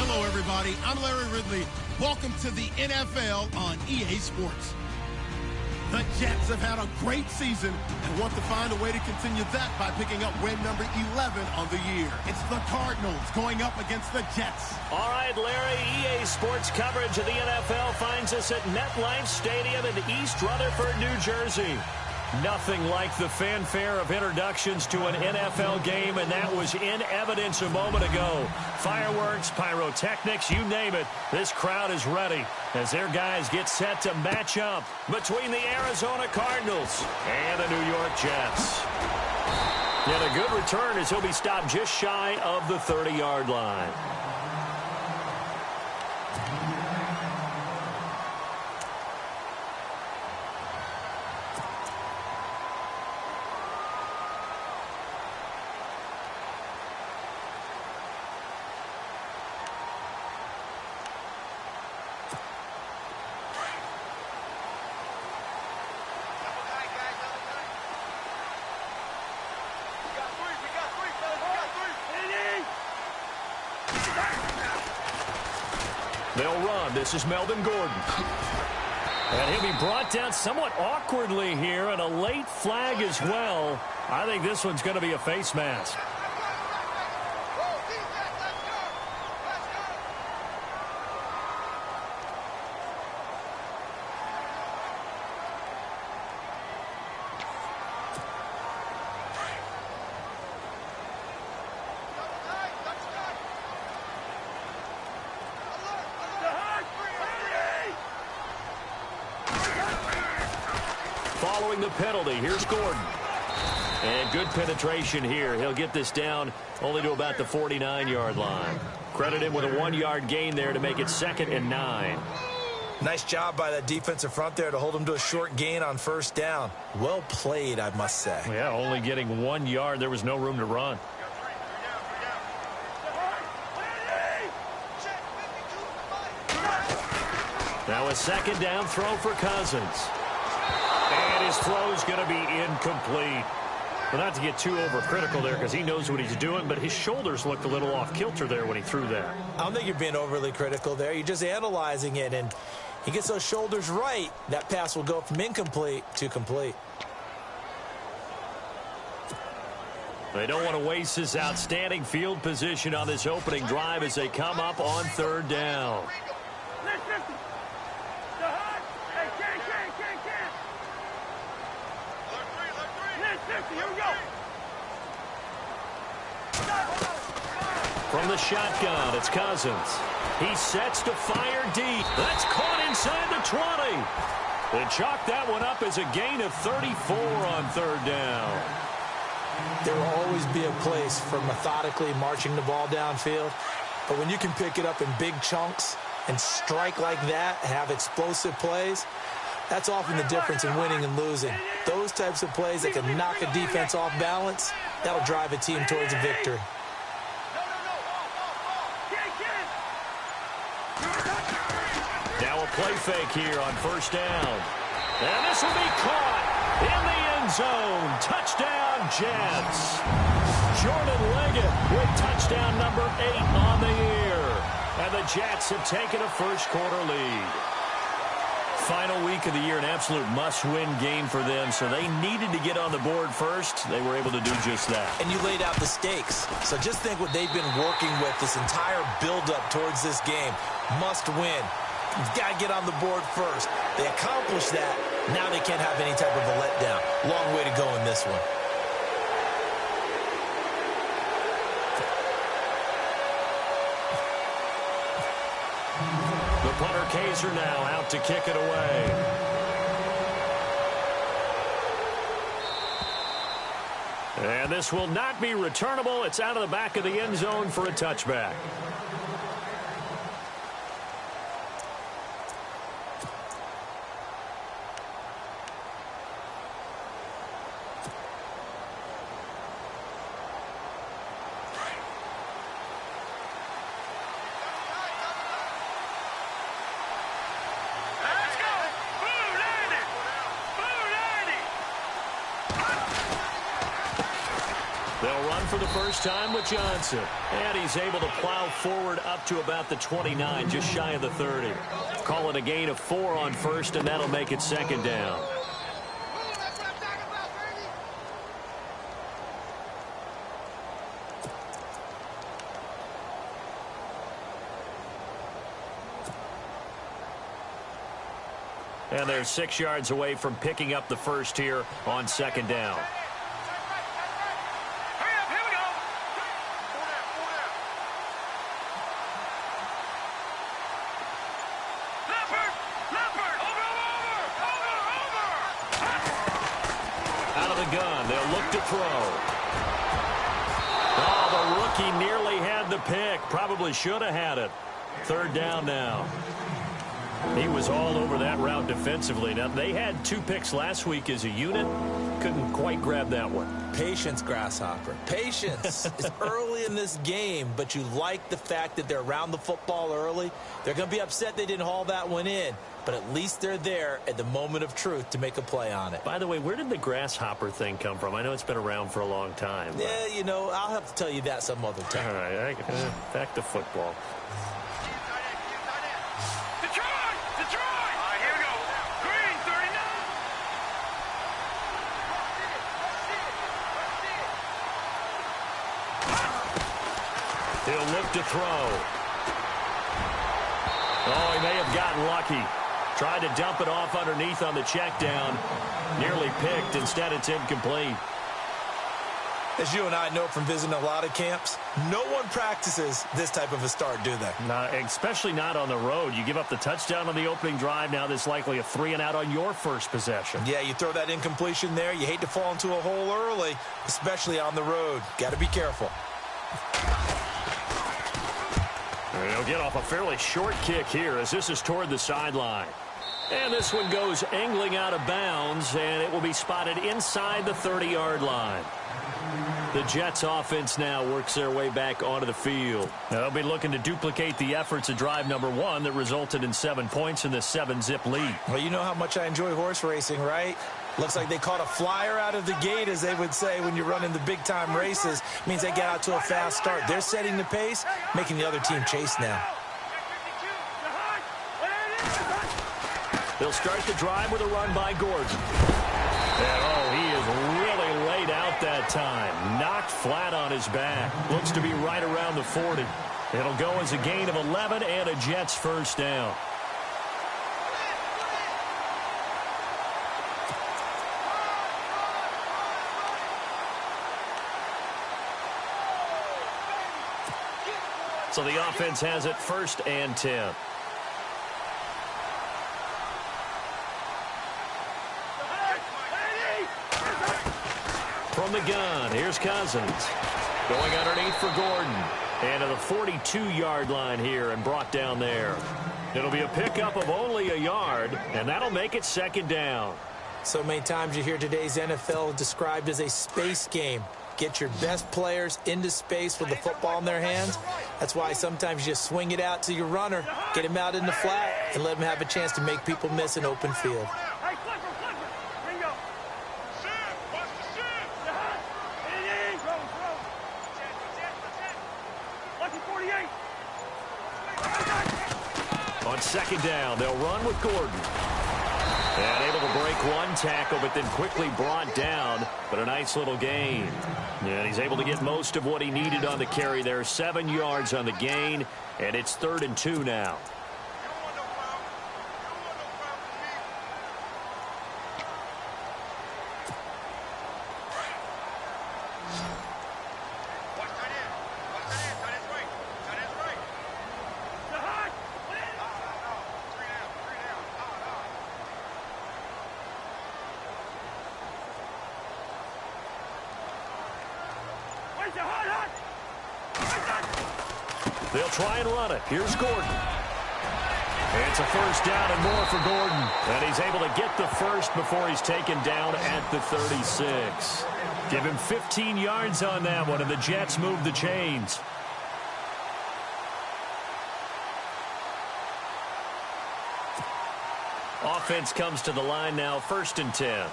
Hello, everybody. I'm Larry Ridley. Welcome to the NFL on EA Sports. The Jets have had a great season and want to find a way to continue that by picking up win number 11 on the year. It's the Cardinals going up against the Jets. All right, Larry, EA Sports coverage of the NFL finds us at MetLife Stadium in East Rutherford, New Jersey. Nothing like the fanfare of introductions to an NFL game, and that was in evidence a moment ago. Fireworks, pyrotechnics, you name it. This crowd is ready as their guys get set to match up between the Arizona Cardinals and the New York Jets. And a good return as he'll be stopped just shy of the 30-yard line. They'll run. This is Melvin Gordon. And he'll be brought down somewhat awkwardly here, and a late flag as well. I think this one's going to be a face mask. Following the penalty, here's Gordon. And good penetration here. He'll get this down only to about the 49-yard line. Credit him with a 1-yard gain there to make it 2nd and 9. Nice job by that defensive front there to hold him to a short gain on 1st down. Well played, I must say. Yeah, only getting 1 yard. There was no room to run. Now a 2nd down throw for Cousins. And his throw is going to be incomplete. Well, not to get too overcritical there because he knows what he's doing, but his shoulders looked a little off kilter there when he threw that. I don't think you're being overly critical there. You're just analyzing it, and he gets those shoulders right. That pass will go from incomplete to complete. They don't want to waste this outstanding field position on this opening drive as they come up on 3rd down. From the shotgun, it's Cousins. He sets to fire deep. That's caught inside the 20. They chalk that one up as a gain of 34 on 3rd down. There will always be a place for methodically marching the ball downfield. But when you can pick it up in big chunks and strike like that, have explosive plays, that's often the difference in winning and losing. Those types of plays that can knock a defense off balance, that'll drive a team towards a victory. Now a play fake here on 1st down. And this will be caught in the end zone. Touchdown, Jets. Jordan Leggett with touchdown number 8 on the year. And the Jets have taken a first-quarter lead. Final week of the year, an absolute must-win game for them, so they needed to get on the board first. They were able to do just that. And you laid out the stakes. So just think what they've been working with this entire build-up towards this game. Must win. You've got to get on the board first. They accomplished that. Now they can't have any type of a letdown. Long way to go in this one. The punter Kaiser now out to kick it away. And this will not be returnable. It's out of the back of the end zone for a touchback. They'll run for the first time with Johnson. And he's able to plow forward up to about the 29, just shy of the 30. Call it a gain of 4 on 1st, and that'll make it 2nd down. And they're 6 yards away from picking up the first here on 2nd down. Pick. Probably should have had it. 3rd down now. He was all over that route defensively. Now, they had 2 picks last week as a unit. Couldn't quite grab that one. Patience, Grasshopper. Patience. It's early in this game, but you like the fact that they're around the football early. They're going to be upset they didn't haul that one in, but at least they're there at the moment of truth to make a play on it. By the way, where did the grasshopper thing come from? I know it's been around for a long time. Yeah, you know, I'll have to tell you that some other time. All right, back to football. He'll look to throw. Oh, he may have gotten lucky. Tried to dump it off underneath on the check down. Nearly picked. Instead, it's incomplete. As you and I know from visiting a lot of camps, no one practices this type of a start, do they? Especially not on the road. You give up the touchdown on the opening drive. Now there's likely a 3-and-out on your first possession. Yeah, you throw that incompletion there. You hate to fall into a hole early, especially on the road. Got to be careful. He'll get off a fairly short kick here as this is toward the sideline. And this one goes angling out of bounds, and it will be spotted inside the 30-yard line. The Jets offense now works their way back onto the field. Now, they'll be looking to duplicate the efforts of drive number 1 that resulted in 7 points in the 7-zip lead. Well, you know how much I enjoy horse racing, right? Looks like they caught a flyer out of the gate, as they would say when you're running the big-time races. Means they get out to a fast start. They're setting the pace, making the other team chase now. They'll start the drive with a run by Gordon. And, oh, he is really laid out that time. Knocked flat on his back. Looks to be right around the 40. It'll go as a gain of 11 and a Jets first down. So the offense has it 1st and 10. From the gun, here's Cousins. Going underneath for Gordon. And to the 42-yard line here and brought down there. It'll be a pickup of only a yard, and that'll make it 2nd down. So many times you hear today's NFL described as a space game. Get your best players into space with the football in their hands. That's why sometimes you just swing it out to your runner, get him out in the flat, and let him have a chance to make people miss an open field. On 2nd down, they'll run with Gordon. And able to break one tackle, but then quickly brought down. But a nice little gain. And he's able to get most of what he needed on the carry there. 7 yards on the gain, and it's 3rd and 2 now. They'll try and run it. Here's Gordon. It's a 1st down and more for Gordon. And he's able to get the first before he's taken down at the 36. Give him 15 yards on that one, and the Jets move the chains. Offense comes to the line now, 1st and 10.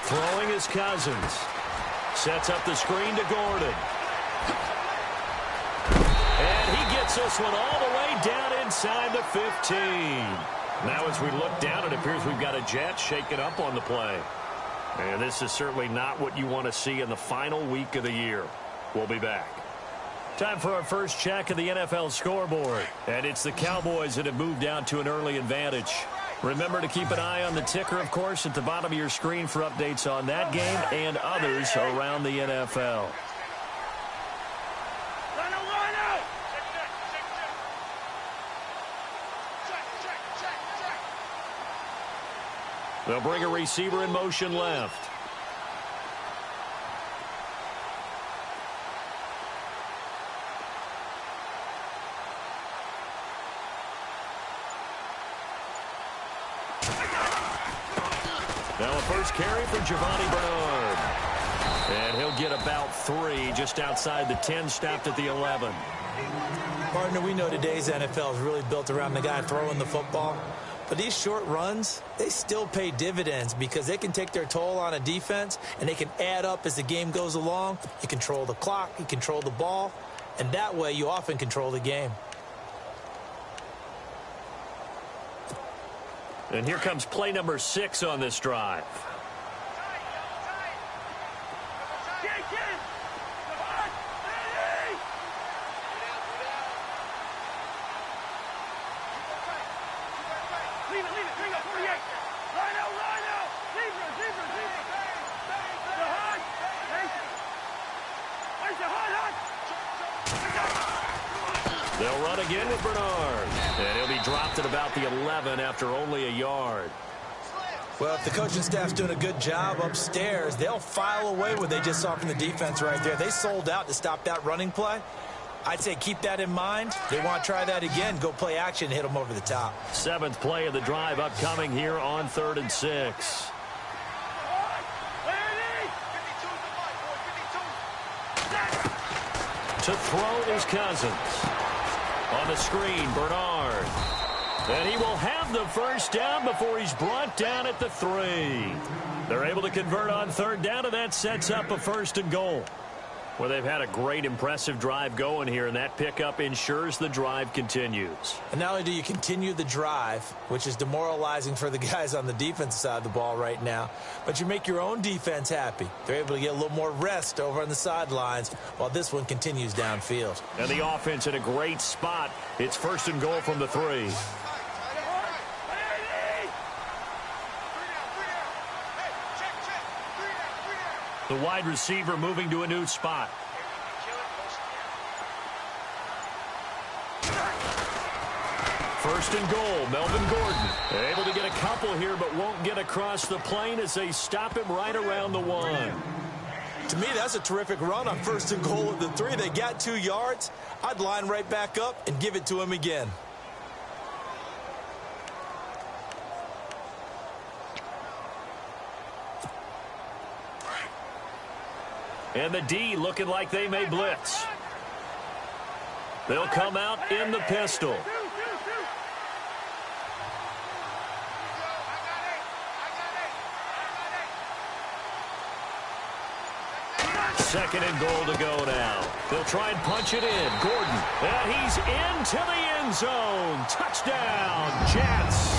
Throwing is Cousins. Sets up the screen to Gordon. And he gets this one all the way down inside the 15. Now as we look down, it appears we've got a Jet shaken up on the play. And this is certainly not what you want to see in the final week of the year. We'll be back. Time for our first check of the NFL scoreboard. And it's the Cowboys that have moved down to an early advantage. Remember to keep an eye on the ticker, of course, at the bottom of your screen for updates on that game and others around the NFL. They'll bring a receiver in motion left. Now a first carry for Giovanni Bernard. And he'll get about 3 just outside the 10, stopped at the 11. Partner, we know today's NFL is really built around the guy throwing the football. But these short runs, they still pay dividends because they can take their toll on a defense and they can add up as the game goes along. You control the clock, you control the ball, and that way you often control the game. And here comes play number 6 on this drive. They'll run again with Bernard. And he'll be dropped at about the 11 after only a yard. Well, if the coaching staff's doing a good job upstairs, they'll file away what they just saw from the defense right there. They sold out to stop that running play. I'd say keep that in mind. They want to try that again. Go play action, hit them over the top. 7th play of the drive upcoming here on 3rd and 6. To throw is Cousins. On the screen, Bernard. And he will have the first down before he's brought down at the 3. They're able to convert on 3rd down, and that sets up a 1st and goal. Well, they've had a great, impressive drive going here, and that pickup ensures the drive continues. And not only do you continue the drive, which is demoralizing for the guys on the defensive side of the ball right now, but you make your own defense happy. They're able to get a little more rest over on the sidelines while this one continues downfield. And the offense in a great spot. It's 1st and goal from the 3. The wide receiver moving to a new spot. First and goal, Melvin Gordon. Able to get a couple here, but won't get across the plane as they stop him right around the 1. To me, that's a terrific run on 1st and goal at the 3. They got 2 yards. I'd line right back up and give it to him again. And the D looking like they may blitz. They'll come out in the pistol. Second and goal to go now. They'll try and punch it in. Gordon. And he's into the end zone. Touchdown, Jets.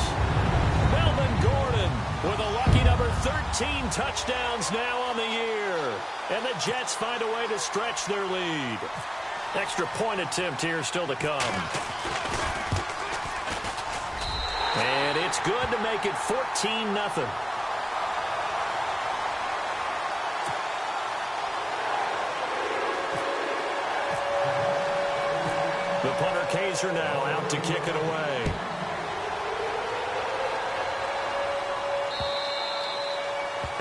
Melvin Gordon with a lucky number 13 touchdowns now on the year. And the Jets find a way to stretch their lead. Extra point attempt here still to come. And it's good to make it 14-0. The punter Kaiser now out to kick it away.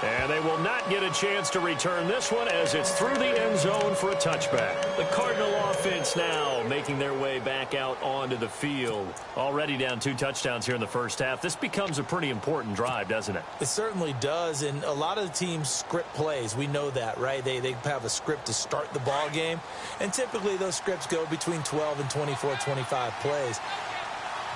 And they will not get a chance to return this one as it's through the end zone for a touchback. The Cardinal offense now making their way back out onto the field. Already down 2 touchdowns here in the first half. This becomes a pretty important drive, doesn't it? It certainly does, and a lot of the teams script plays. We know that, right? They have a script to start the ball game, and typically those scripts go between 12 and 24, 25 plays.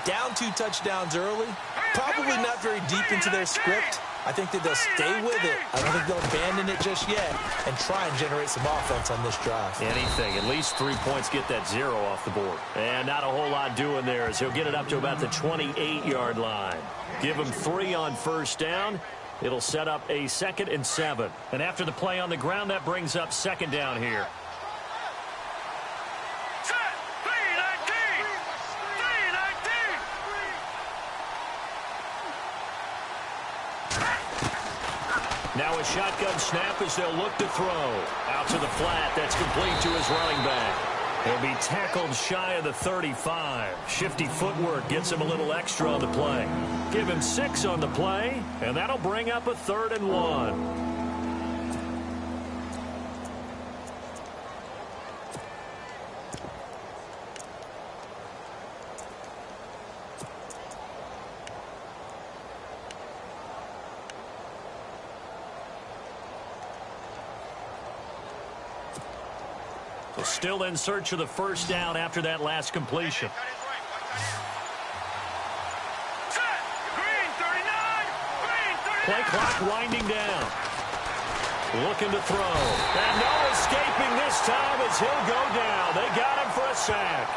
Down 2 touchdowns early, probably not very deep into their script. I think that they'll stay with it. I don't think they'll abandon it just yet and try and generate some offense on this drive. Anything. At least 3 points get that 0 off the board. And not a whole lot doing there as he'll get it up to about the 28-yard line. Give him 3 on 1st down. It'll set up a 2nd and 7. And after the play on the ground, that brings up 2nd down here. Now a shotgun snap as they'll look to throw. Out to the flat. That's complete to his running back. He'll be tackled shy of the 35. Shifty footwork gets him a little extra on the play. Give him 6 on the play, and that'll bring up a 3rd and 1. Still in search of the 1st down after that last completion. Play clock winding down. Looking to throw. And no escaping this time as he'll go down. They got him for a sack.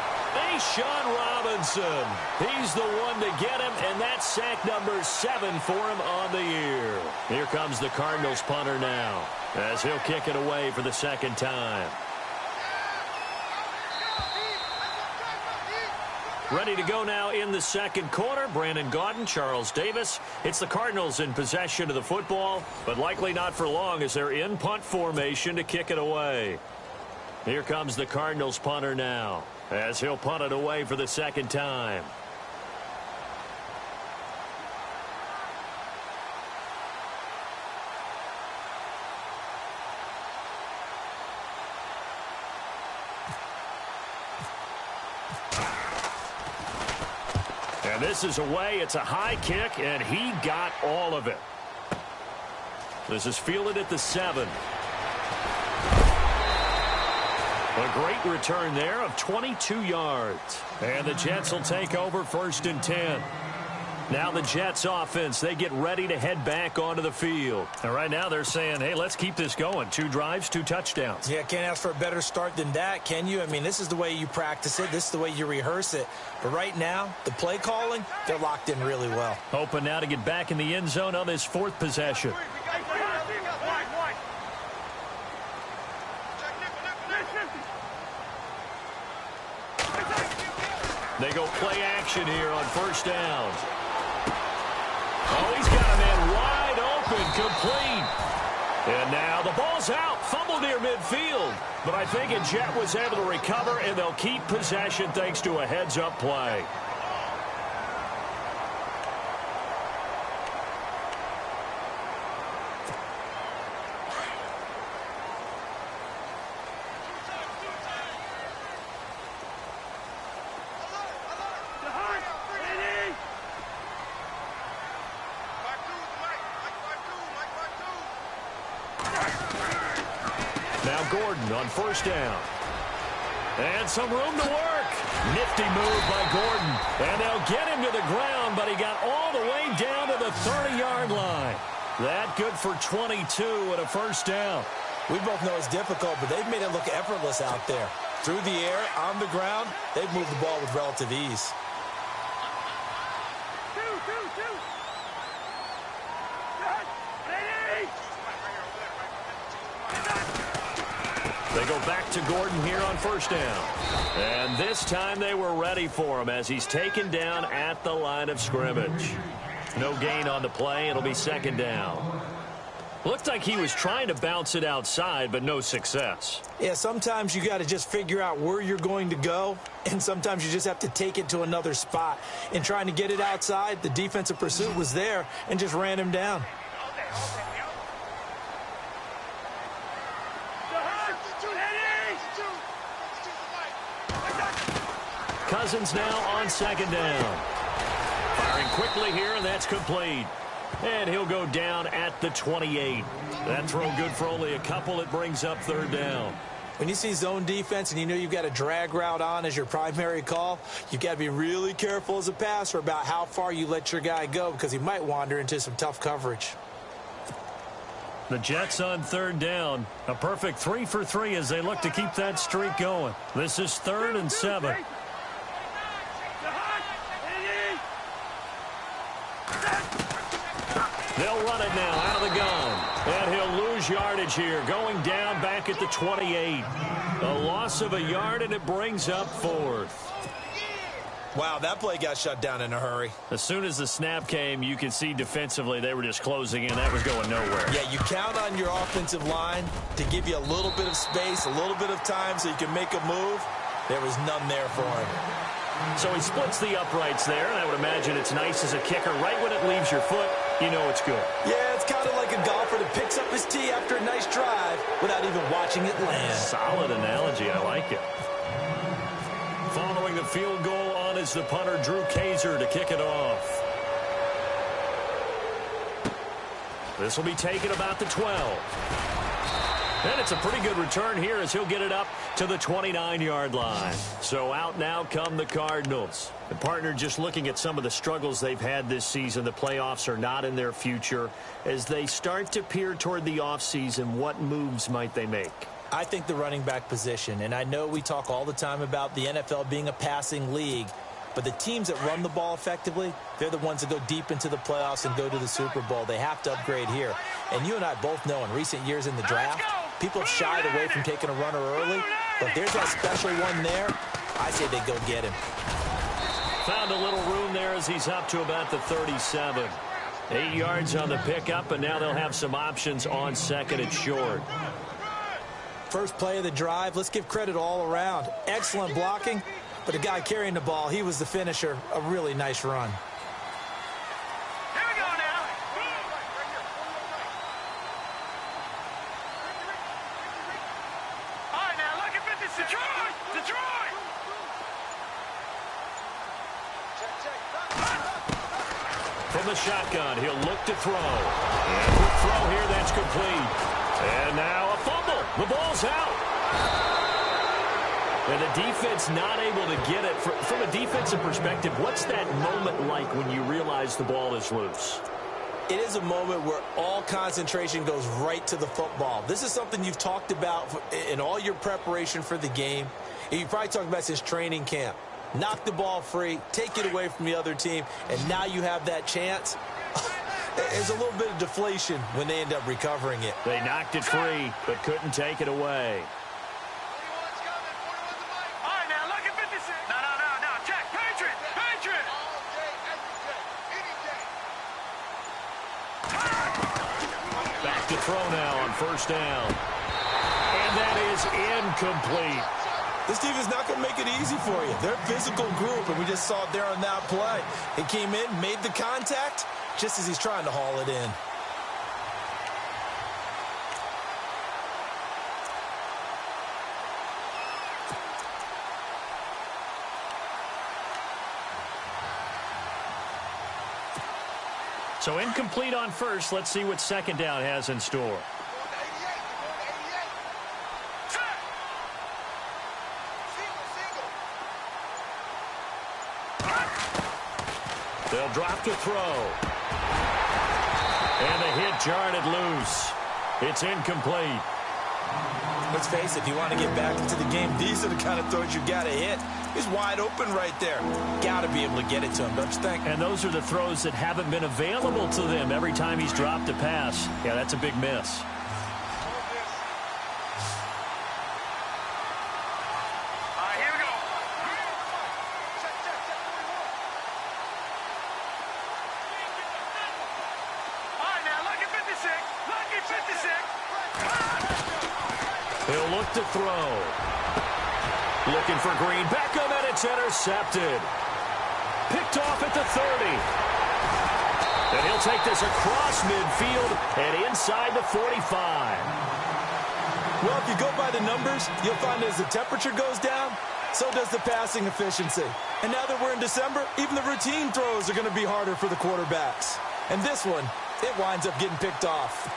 Sean Robinson. He's the one to get him, and that's sack number 7 for him on the year. Here comes the Cardinals punter now, as he'll kick it away for the second time. Ready to go now in the second quarter. Brandon Gaudin, Charles Davis. It's the Cardinals in possession of the football, but likely not for long as they're in punt formation to kick it away. Here comes the Cardinals punter now, as he'll punt it away for the second time. And this is away. It's a high kick, and he got all of it. This is fielded at the 7. A great return there of 22 yards. And the Jets will take over 1st and 10. Now the Jets offense, they get ready to head back onto the field. And right now they're saying, hey, let's keep this going. 2 drives, 2 touchdowns. Yeah, can't ask for a better start than that, can you? I mean, this is the way you practice it. This is the way you rehearse it. But right now, the play calling, they're locked in really well. Hoping now to get back in the end zone on this 4th possession. They go play action here on 1st down. Oh, he's got a man wide open, complete. And now the ball's out, fumbled near midfield. But I think a Jet was able to recover, and they'll keep possession thanks to a heads-up play. Now Gordon on 1st down. And some room to work. Nifty move by Gordon. And they'll get him to the ground, but he got all the way down to the 30-yard line. That good for 22 and a 1st down. We both know it's difficult, but they've made it look effortless out there. Through the air, on the ground, they've moved the ball with relative ease. They go back to Gordon here on 1st down. And this time they were ready for him as he's taken down at the line of scrimmage. No gain on the play. It'll be 2nd down. Looked like he was trying to bounce it outside, but no success. Yeah, sometimes you got to just figure out where you're going to go, and sometimes you just have to take it to another spot. In trying to get it outside, the defensive pursuit was there and just ran him down. Cousins now on 2nd down. Firing quickly here, and that's complete. And he'll go down at the 28. That throw good for only a couple. It brings up 3rd down. When you see zone defense and you know you've got a drag route on as your primary call, you've got to be really careful as a passer about how far you let your guy go because he might wander into some tough coverage. The Jets on 3rd down. A perfect 3 for 3 as they look to keep that streak going. This is 3rd and 7. They'll run it now out of the gun. And he'll lose yardage here, going down back at the 28. A loss of a yard, and it brings up 4th. Wow, that play got shut down in a hurry. As soon as the snap came, you could see defensively they were just closing in. That was going nowhere. Yeah, you count on your offensive line to give you a little bit of space, a little bit of time so you can make a move. There was none there for him. So he splits the uprights there, and I would imagine it's nice as a kicker. Right when it leaves your foot, you know it's good. Yeah, it's kind of like a golfer that picks up his tee after a nice drive without even watching it land. Solid analogy. I like it. Following the field goal on is the punter, Drew Kaiser, to kick it off. This will be taken about the 12. And it's a pretty good return here as he'll get it up to the 29-yard line. So out now come the Cardinals. The partner, just looking at some of the struggles they've had this season, the playoffs are not in their future. As they start to peer toward the offseason, what moves might they make? I think the running back position, and I know we talk all the time about the NFL being a passing league, but the teams that run the ball effectively, they're the ones that go deep into the playoffs and go to the Super Bowl. They have to upgrade here. And you and I both know in recent years in the draft, people have shied away from taking a runner early, but if there's that special one there, I say they go get him. Found a little room there as he's up to about the 37. 8 yards on the pickup, and now they'll have some options on second and short. First play of the drive, let's give credit all around. Excellent blocking, but the guy carrying the ball, he was the finisher. A really nice run. Here we go now. All right, now look at 56. Detroit! From the shotgun, he'll look to throw. And quick throw here, that's complete. And now a fumble. The ball's out. And the defense not able to get it. From a defensive perspective, what's that moment like when you realize the ball is loose? It is a moment where all concentration goes right to the football. This is something you've talked about in all your preparation for the game. And you probably talked about since training camp. Knock the ball free, take it away from the other team, and now you have that chance. There's a little bit of deflation when they end up recovering it. They knocked it free, but couldn't take it away. All right, now look at 56. No. Check. Patriot. Back to throw now on first down. And that is incomplete. This team is not going to make it easy for you. They're a physical group, and we just saw it there on that play. He came in, made the contact, just as he's trying to haul it in. So incomplete on first. Let's see what second down has in store. They'll drop to throw. And the hit jarred it loose. It's incomplete. Let's face it, if you want to get back into the game, these are the kind of throws you got to hit. He's wide open right there. Got to be able to get it to him, don't you think? And those are the throws that haven't been available to them every time he's dropped a pass. Yeah, that's a big miss. He'll look to throw. Looking for Green. Beckham, and it's intercepted. Picked off at the 30. And he'll take this across midfield and inside the 45. Well, if you go by the numbers, you'll find as the temperature goes down, so does the passing efficiency. And now that we're in December, even the routine throws are going to be harder for the quarterbacks. And this one, it winds up getting picked off.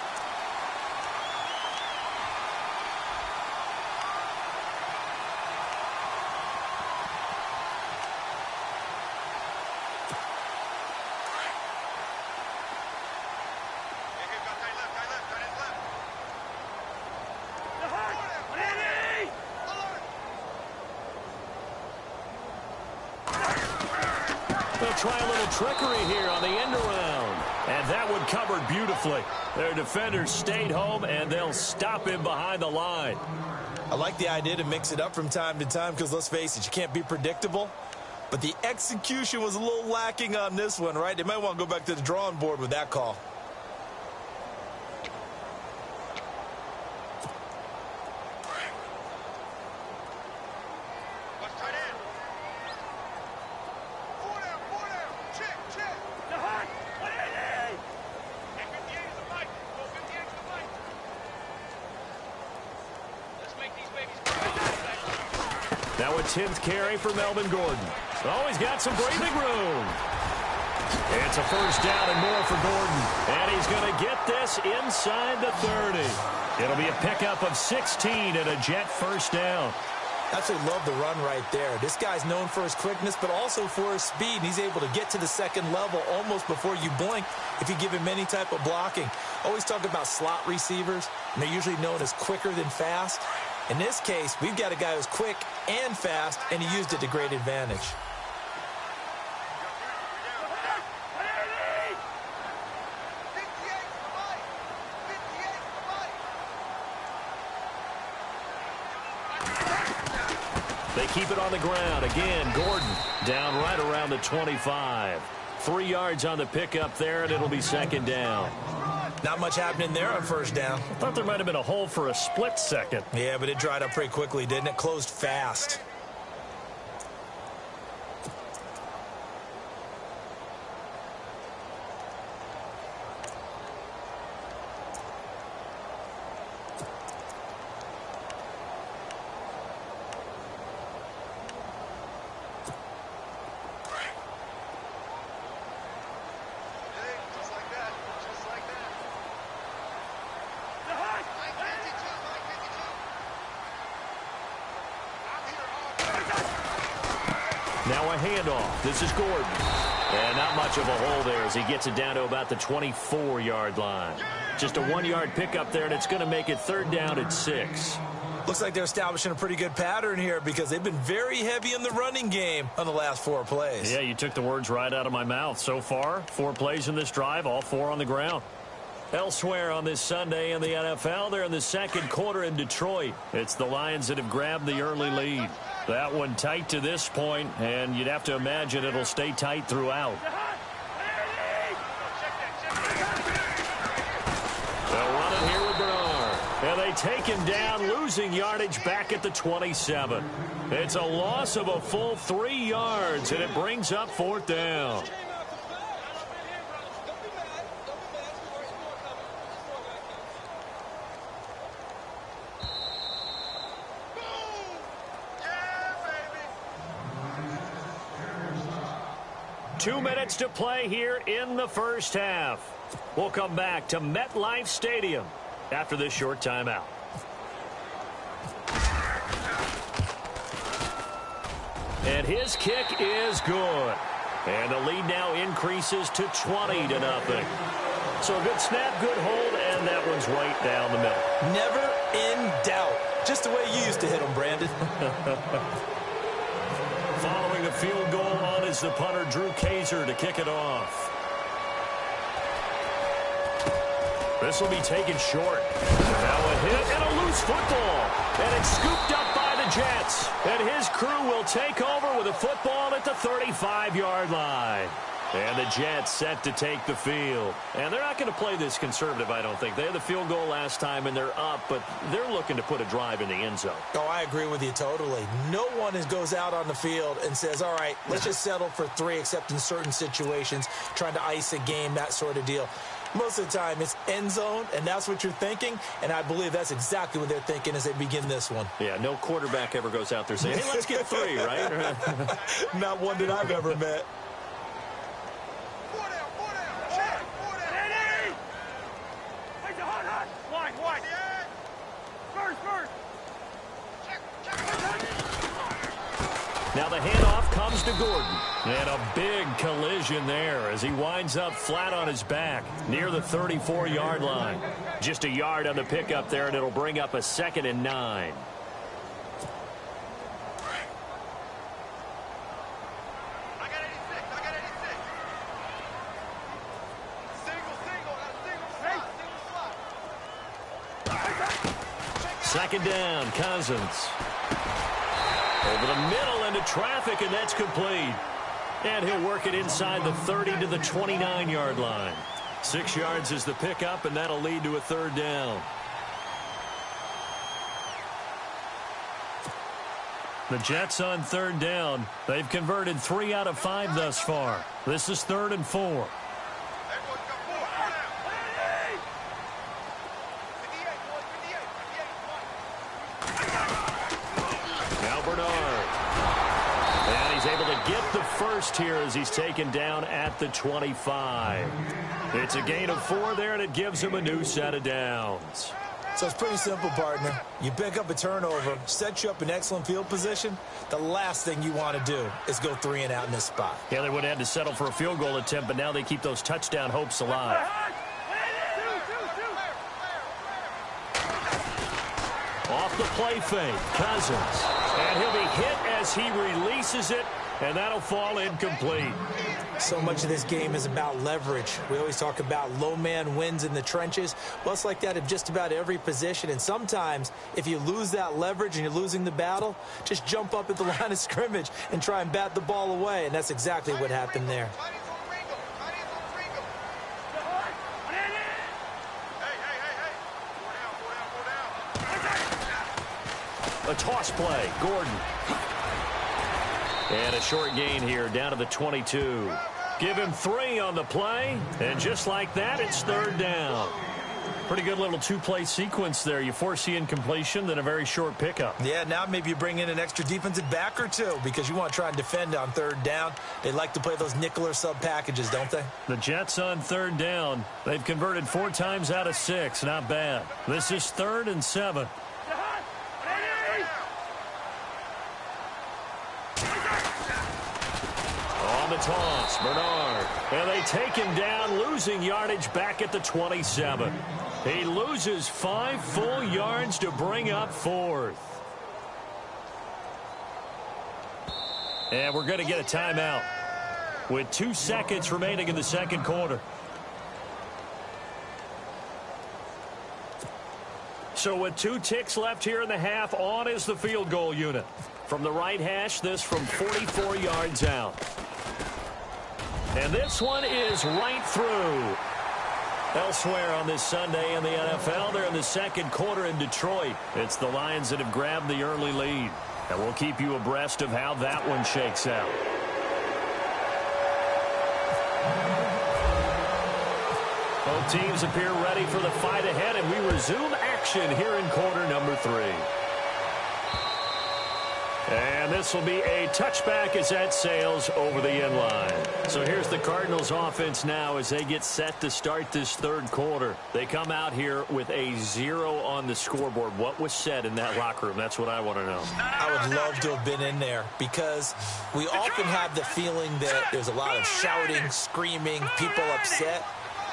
They'll try a little trickery here on the end around. And that one covered beautifully. Their defenders stayed home, and they'll stop him behind the line. I like the idea to mix it up from time to time because, let's face it, you can't be predictable. But the execution was a little lacking on this one, right? They might want to go back to the drawing board with that call. Now a 10th carry for Melvin Gordon. Oh, he's got some breathing room. It's a first down and more for Gordon. And he's going to get this inside the 30. It'll be a pickup of 16 and a Jet first down. Absolutely love the run right there. This guy's known for his quickness, but also for his speed. And he's able to get to the second level almost before you blink if you give him any type of blocking. Always talk about slot receivers, and they're usually known as quicker than fast. In this case, we've got a guy who's quick and fast, and he used it to great advantage. They keep it on the ground. Again, Gordon down right around the 25. 3 yards on the pickup there, and it'll be second down. Not much happening there on first down. I thought there might have been a hole for a split second. Yeah, but it dried up pretty quickly, didn't it? Closed fast. Now a handoff. This is Gordon. And not much of a hole there as he gets it down to about the 24-yard line. Just a 1-yard pickup there, and it's going to make it third down at 6. Looks like they're establishing a pretty good pattern here because they've been very heavy in the running game on the last 4 plays. Yeah, you took the words right out of my mouth. So far, 4 plays in this drive, all 4 on the ground. Elsewhere on this Sunday in the NFL, they're in the second quarter in Detroit. It's the Lions that have grabbed the early lead. That one tight to this point, and you'd have to imagine it'll stay tight throughout. They'll run it here with Bernard. And they take him down, losing yardage back at the 27. It's a loss of a full 3 yards, and it brings up fourth down. Two minutes to play here in the first half. We'll come back to MetLife Stadium after this short timeout. And his kick is good. And the lead now increases to 20-0. So a good snap, good hold, and that one's right down the middle. Never in doubt. Just the way you used to hit them, Brandon. Following the field goal on is the punter, Drew Kaiser, to kick it off. This will be taken short. Now a hit and a loose football. And it's scooped up by the Jets. And his crew will take over with a football at the 35-yard line. And the Jets set to take the field. And they're not going to play this conservative, I don't think. They had the field goal last time, and they're up, but they're looking to put a drive in the end zone. Oh, I agree with you totally. No one goes out on the field and says, all right, let's just settle for 3, except in certain situations, trying to ice a game, that sort of deal. Most of the time, it's end zone, and that's what you're thinking, and I believe that's exactly what they're thinking as they begin this one. Yeah, no quarterback ever goes out there saying, hey, let's get 3, right? Not one that I've ever met. Now the handoff comes to Gordon. And a big collision there as he winds up flat on his back near the 34-yard line. Just a yard on the pickup there, and it'll bring up a 2nd and 9. Second down, Cousins. Over the middle into traffic, and that's complete. And he'll work it inside the 30 to the 29-yard line. 6 yards is the pickup, and that'll lead to a third down. The Jets on third down. They've converted 3 out of 5 thus far. This is 3rd and 4. Get the first here as he's taken down at the 25. It's a gain of 4 there, and it gives him a new set of downs. So it's pretty simple, partner. You pick up a turnover, set you up in excellent field position. The last thing you want to do is go 3 and out in this spot. Yeah, they would have had to settle for a field goal attempt, but now they keep those touchdown hopes alive. Off the play fake, Cousins. And he'll be hit as he releases it, and that'll fall incomplete. So much of this game is about leverage. We always talk about low man wins in the trenches. Well, it's like that in just about every position. And sometimes, if you lose that leverage and you're losing the battle, just jump up at the line of scrimmage and try and bat the ball away. And that's exactly what happened there. A toss play, Gordon. And a short gain here, down to the 22. Give him 3 on the play, and just like that, it's 3rd down. Pretty good little 2-play sequence there. You force the incompletion, then a very short pickup. Yeah, now maybe you bring in an extra defensive back or 2 because you want to try and defend on 3rd down. They like to play those nickel or sub packages, don't they? The Jets on 3rd down. They've converted 4 times out of 6. Not bad. This is 3rd and 7. On the toss, Bernard. And they take him down, losing yardage back at the 27. He loses 5 full yards to bring up 4th. And we're going to get a timeout with 2 seconds remaining in the second quarter. So with 2 ticks left here in the half, on is the field goal unit. From the right hash, this from 44 yards out. And this one is right through. Elsewhere on this Sunday in the NFL, they're in the second quarter in Detroit. It's the Lions that have grabbed the early lead. And we'll keep you abreast of how that one shakes out. Both teams appear ready for the fight ahead, and we resume action here in quarter number 3. And this will be a touchback as that sails over the end line. So here's the Cardinals offense now as they get set to start this third quarter. They come out here with a 0 on the scoreboard. What was said in that locker room? That's what I want to know. I would love to have been in there because we often have the feeling that there's a lot of shouting, screaming, people upset.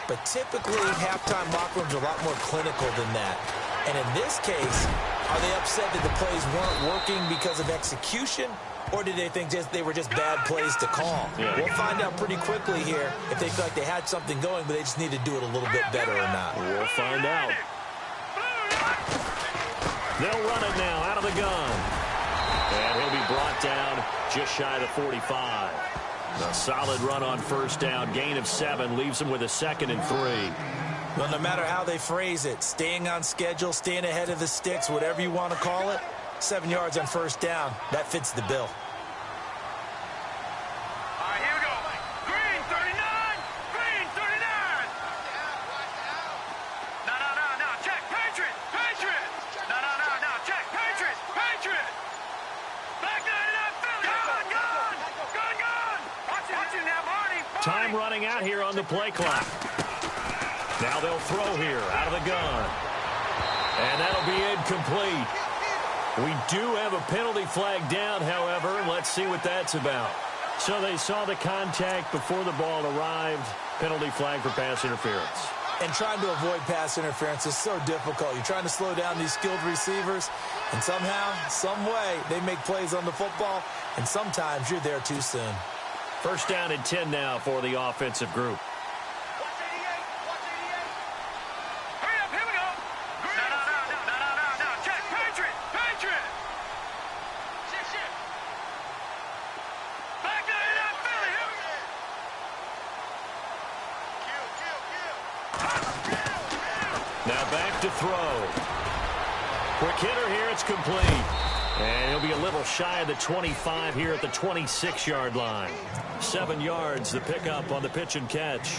But typically, halftime locker rooms are a lot more clinical than that. And in this case, are they upset that the plays weren't working because of execution, or did they think they were just bad plays to call? Yeah. We'll find out pretty quickly here if they feel like they had something going, but they just need to do it a little bit better or not. We'll find out. They'll run it now out of the gun. And he'll be brought down just shy of the 45. A solid run on first down, gain of 7, leaves them with a 2nd and 3. Well, no matter how they phrase it, staying on schedule, staying ahead of the sticks, whatever you want to call it, 7 yards on first down, that fits the bill. All right, here we go. Green, 39. Green, 39. No. Check. Patriot. No. Check. Patriot. Back there, Philly. Gun. Watch it now, Marty. Time running out here on the play clock. Now they'll throw here out of the gun. And that'll be incomplete. We do have a penalty flag down, however. Let's see what that's about. So they saw the contact before the ball arrived. Penalty flag for pass interference. And trying to avoid pass interference is so difficult. You're trying to slow down these skilled receivers, and somehow, some way, they make plays on the football, and sometimes you're there too soon. First down and 10 now for the offensive group. Now back to throw. Quick hitter here, it's complete. And he'll be a little shy of the 25 here at the 26-yard line. 7 yards, the pickup on the pitch and catch.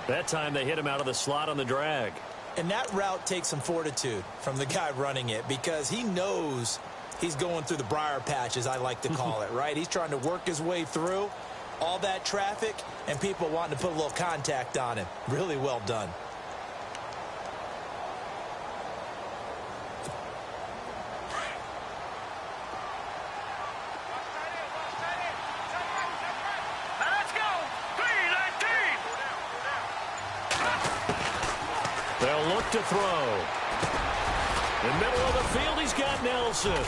That time they hit him out of the slot on the drag. And that route takes some fortitude from the guy running it because he knows he's going through the briar patch, as I like to call it, right? He's trying to work his way through all that traffic and people wanting to put a little contact on him. Really well done. They'll look to throw. In the middle of the field, he's got Nelson.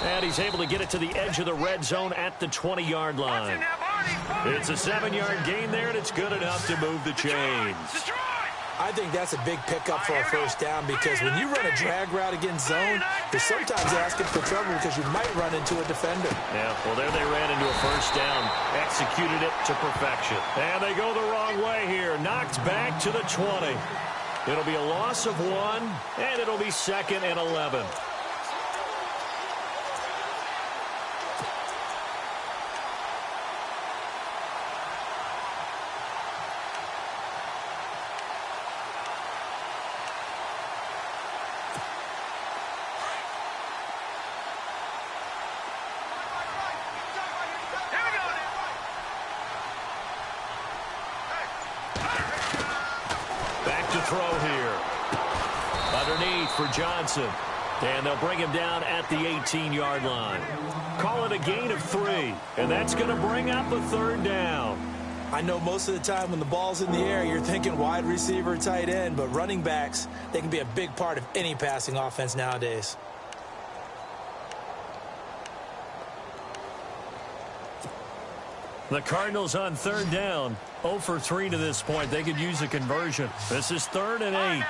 And he's able to get it to the edge of the red zone at the 20-yard line. It's a 7-yard gain there, and it's good enough to move the chains. I think that's a big pickup for a first down because when you run a drag route against zone, you're sometimes asking for trouble because you might run into a defender. Yeah, well, there they ran into a first down, executed it to perfection. And they go the wrong way here, knocked back to the 20. It'll be a loss of 1, and it'll be 2nd and 11. Throw here. Underneath for Johnson. And they'll bring him down at the 18-yard line. Call it a gain of 3. And that's going to bring up a 3rd down. I know most of the time when the ball's in the air, you're thinking wide receiver, tight end. But running backs, they can be a big part of any passing offense nowadays. The Cardinals on 3rd down. 0 for 3 to this point. They could use a conversion. This is 3rd and 8.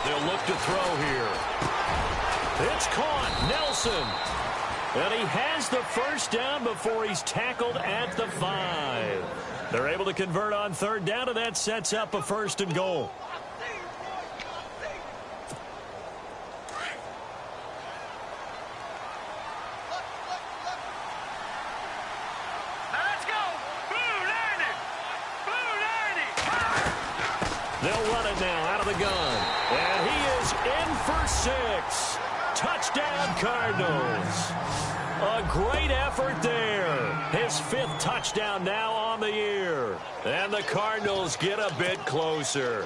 They'll look to throw here. It's caught. Nelson. And he has the first down before he's tackled at the 5. They're able to convert on 3rd down, and that sets up a 1st and goal. They'll run it now out of the gun. And he is in for 6. Touchdown, Cardinals. A great effort there. His 5th touchdown now on the year. And the Cardinals get a bit closer.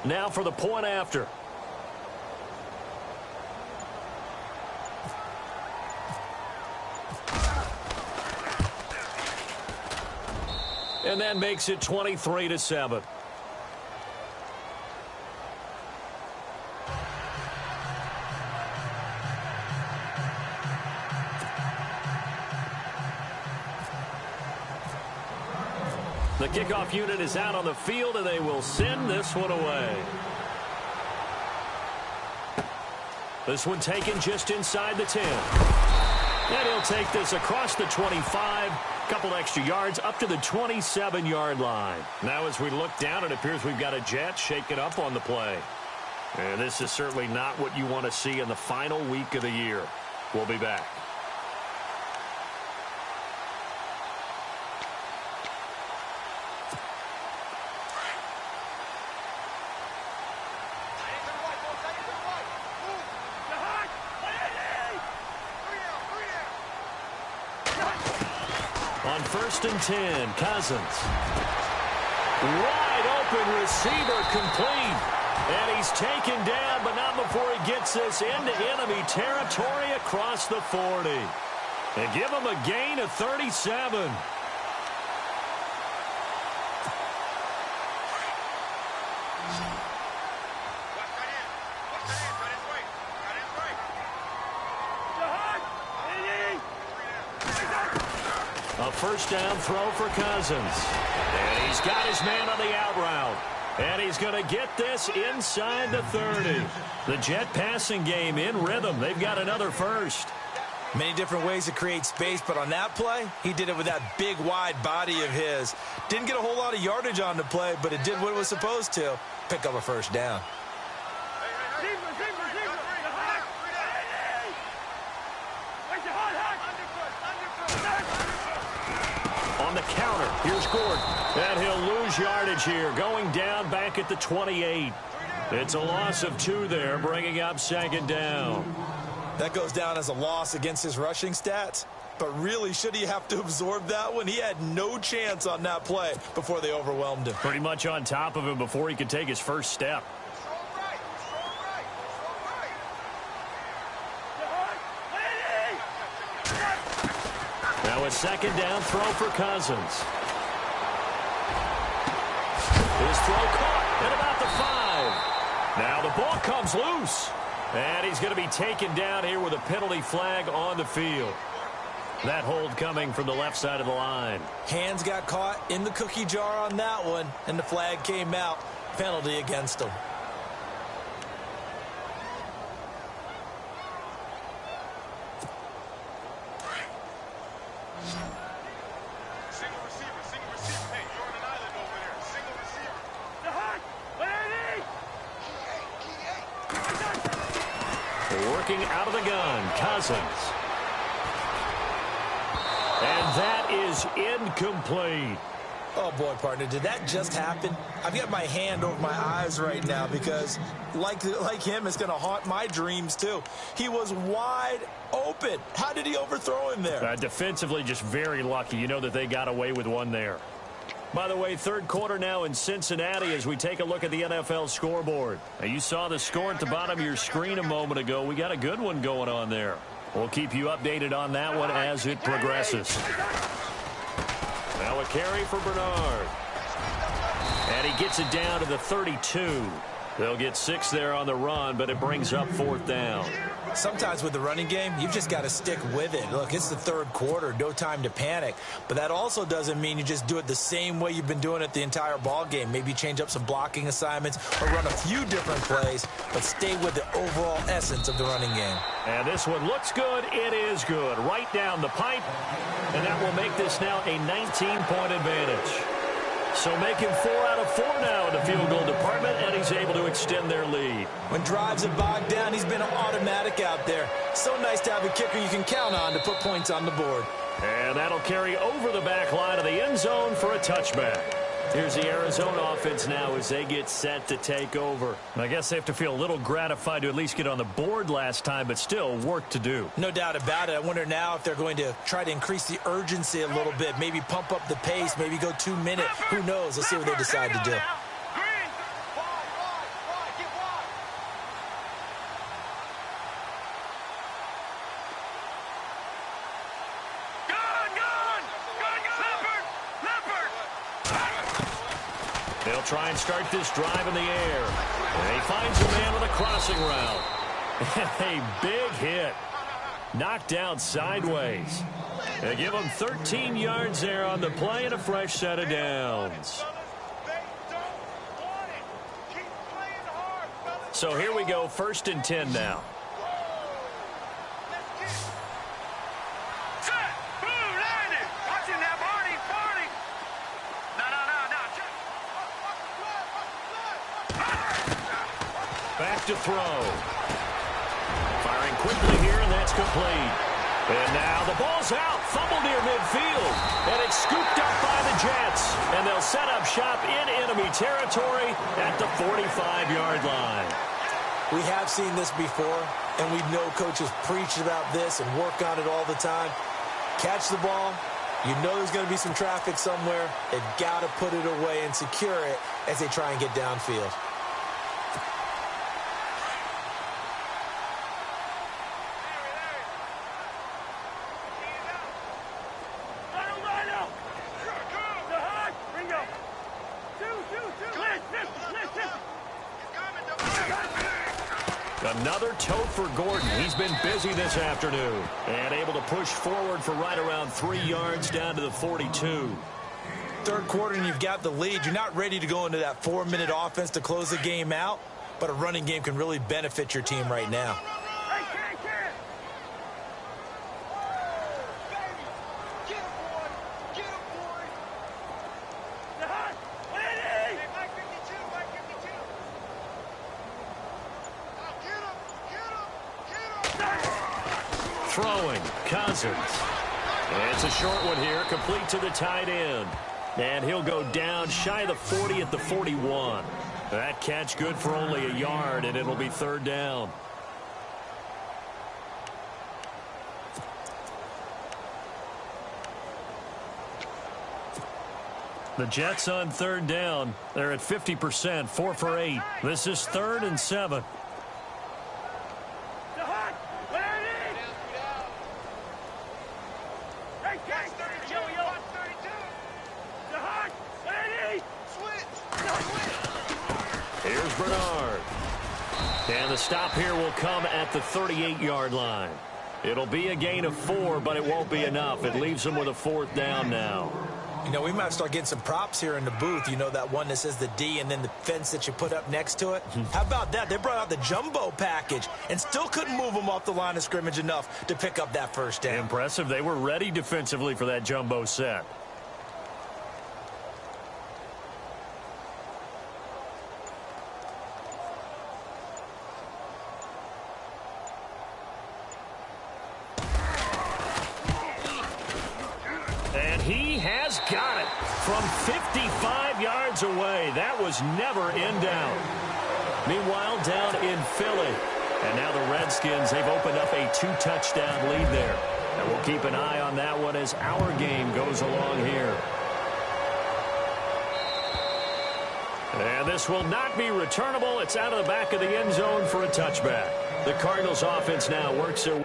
Now for the point after. And that makes it 23-7. The kickoff unit is out on the field, and they will send this one away. This one taken just inside the 10. And he'll take this across the 25, couple extra yards up to the 27-yard line. Now as we look down, it appears we've got a Jet shaken up on the play. And this is certainly not what you want to see in the final week of the year. We'll be back. On 1st and 10, Cousins. Wide open receiver complete. And he's taken down, but not before he gets this into enemy territory across the 40. They give him a gain of 37. A first down throw for Cousins. And he's got his man on the out route. And he's going to get this inside the 30. The Jet passing game in rhythm. They've got another first. Many different ways to create space, but on that play, he did it with that big, wide body of his. Didn't get a whole lot of yardage on the play, but it did what it was supposed to. Pick up a first down. On the counter, here's Gordon. And he'll lose lose yardage here, going down back at the 28. It's a loss of 2 there, bringing up 2nd down. That goes down as a loss against his rushing stats. But really, should he have to absorb that one? He had no chance on that play before they overwhelmed him. Pretty much on top of him before he could take his first step. Now a 2nd down throw for Cousins. His throw caught at about the 5. Now the ball comes loose. And he's going to be taken down here with a penalty flag on the field. That hold coming from the left side of the line. Hands got caught in the cookie jar on that one, and the flag came out. Penalty against him. Single receiver. Hey, you're on an island over there. Single receiver. Working out of the gun, Cousins. And that is incomplete. Oh, boy, partner, did that just happen? I've got my hand over my eyes right now because, like him, it's going to haunt my dreams, too. He was wide open. How did he overthrow him there? Defensively, just very lucky. You know that they got away with one there. By the way, 3rd quarter now in Cincinnati as we take a look at the NFL scoreboard. Now, you saw the score at the bottom of your screen a moment ago. We got a good one going on there. We'll keep you updated on that one as it progresses. Now a carry for Bernard. And he gets it down to the 32. They'll get 6 there on the run, but it brings up 4th down. Sometimes with the running game, you've just got to stick with it. Look, it's the 3rd quarter, no time to panic. But that also doesn't mean you just do it the same way you've been doing it the entire ball game. Maybe change up some blocking assignments or run a few different plays, but stay with the overall essence of the running game. And this one looks good. It is good. Right down the pipe. And that will make this now a 19-point advantage. So making 4 out of 4 now in the field goal department, and he's able to extend their lead. When drives are bogged down, he's been an automatic out there. So nice to have a kicker you can count on to put points on the board. And that'll carry over the back line of the end zone for a touchback. Here's the Arizona offense now as they get set to take over. And I guess they have to feel a little gratified to at least get on the board last time, but still work to do. No doubt about it. I wonder now if they're going to try to increase the urgency a little bit, maybe pump up the pace, maybe go 2 minutes. Who knows? Let's see what they decide to do. They'll try and start this drive in the air. And he finds a man with a crossing route. And a big hit. Knocked down sideways. They give him 13 yards there on the play and a fresh set of downs. So here we go, 1st and 10 now. Back to throw. Firing quickly here, and that's complete. And now the ball's out. Fumble near midfield. And it's scooped up by the Jets. And they'll set up shop in enemy territory at the 45-yard line. We have seen this before, and we know coaches preach about this and work on it all the time. Catch the ball. You know there's going to be some traffic somewhere. They've got to put it away and secure it as they try and get downfield. Another tote for Gordon. He's been busy this afternoon and able to push forward for right around 3 yards down to the 42. 3rd quarter and you've got the lead. You're not ready to go into that 4-minute offense to close the game out, but a running game can really benefit your team right now. Throwing, Cousins. It's a short one here, complete to the tight end. And he'll go down shy of the 40 at the 41. That catch good for only a yard, and it'll be third down. The Jets on third down. They're at 50%, 4 for 8. This is 3rd and 7. Here's Bernard. And the stop here will come at the 38-yard line. It'll be a gain of 4, but it won't be enough. It leaves them with a 4th down now. You know, we might start getting some props here in the booth. You know, that one that says the D and then the fence that you put up next to it? How about that? They brought out the jumbo package and still couldn't move them off the line of scrimmage enough to pick up that first down. Impressive. They were ready defensively for that jumbo set. And he has got it from 55 yards away. That was never in doubt. Meanwhile, down in Philly. And now the Redskins, they've opened up a 2-touchdown lead there. And we'll keep an eye on that one as our game goes along here. And this will not be returnable. It's out of the back of the end zone for a touchback. The Cardinals offense now works their way.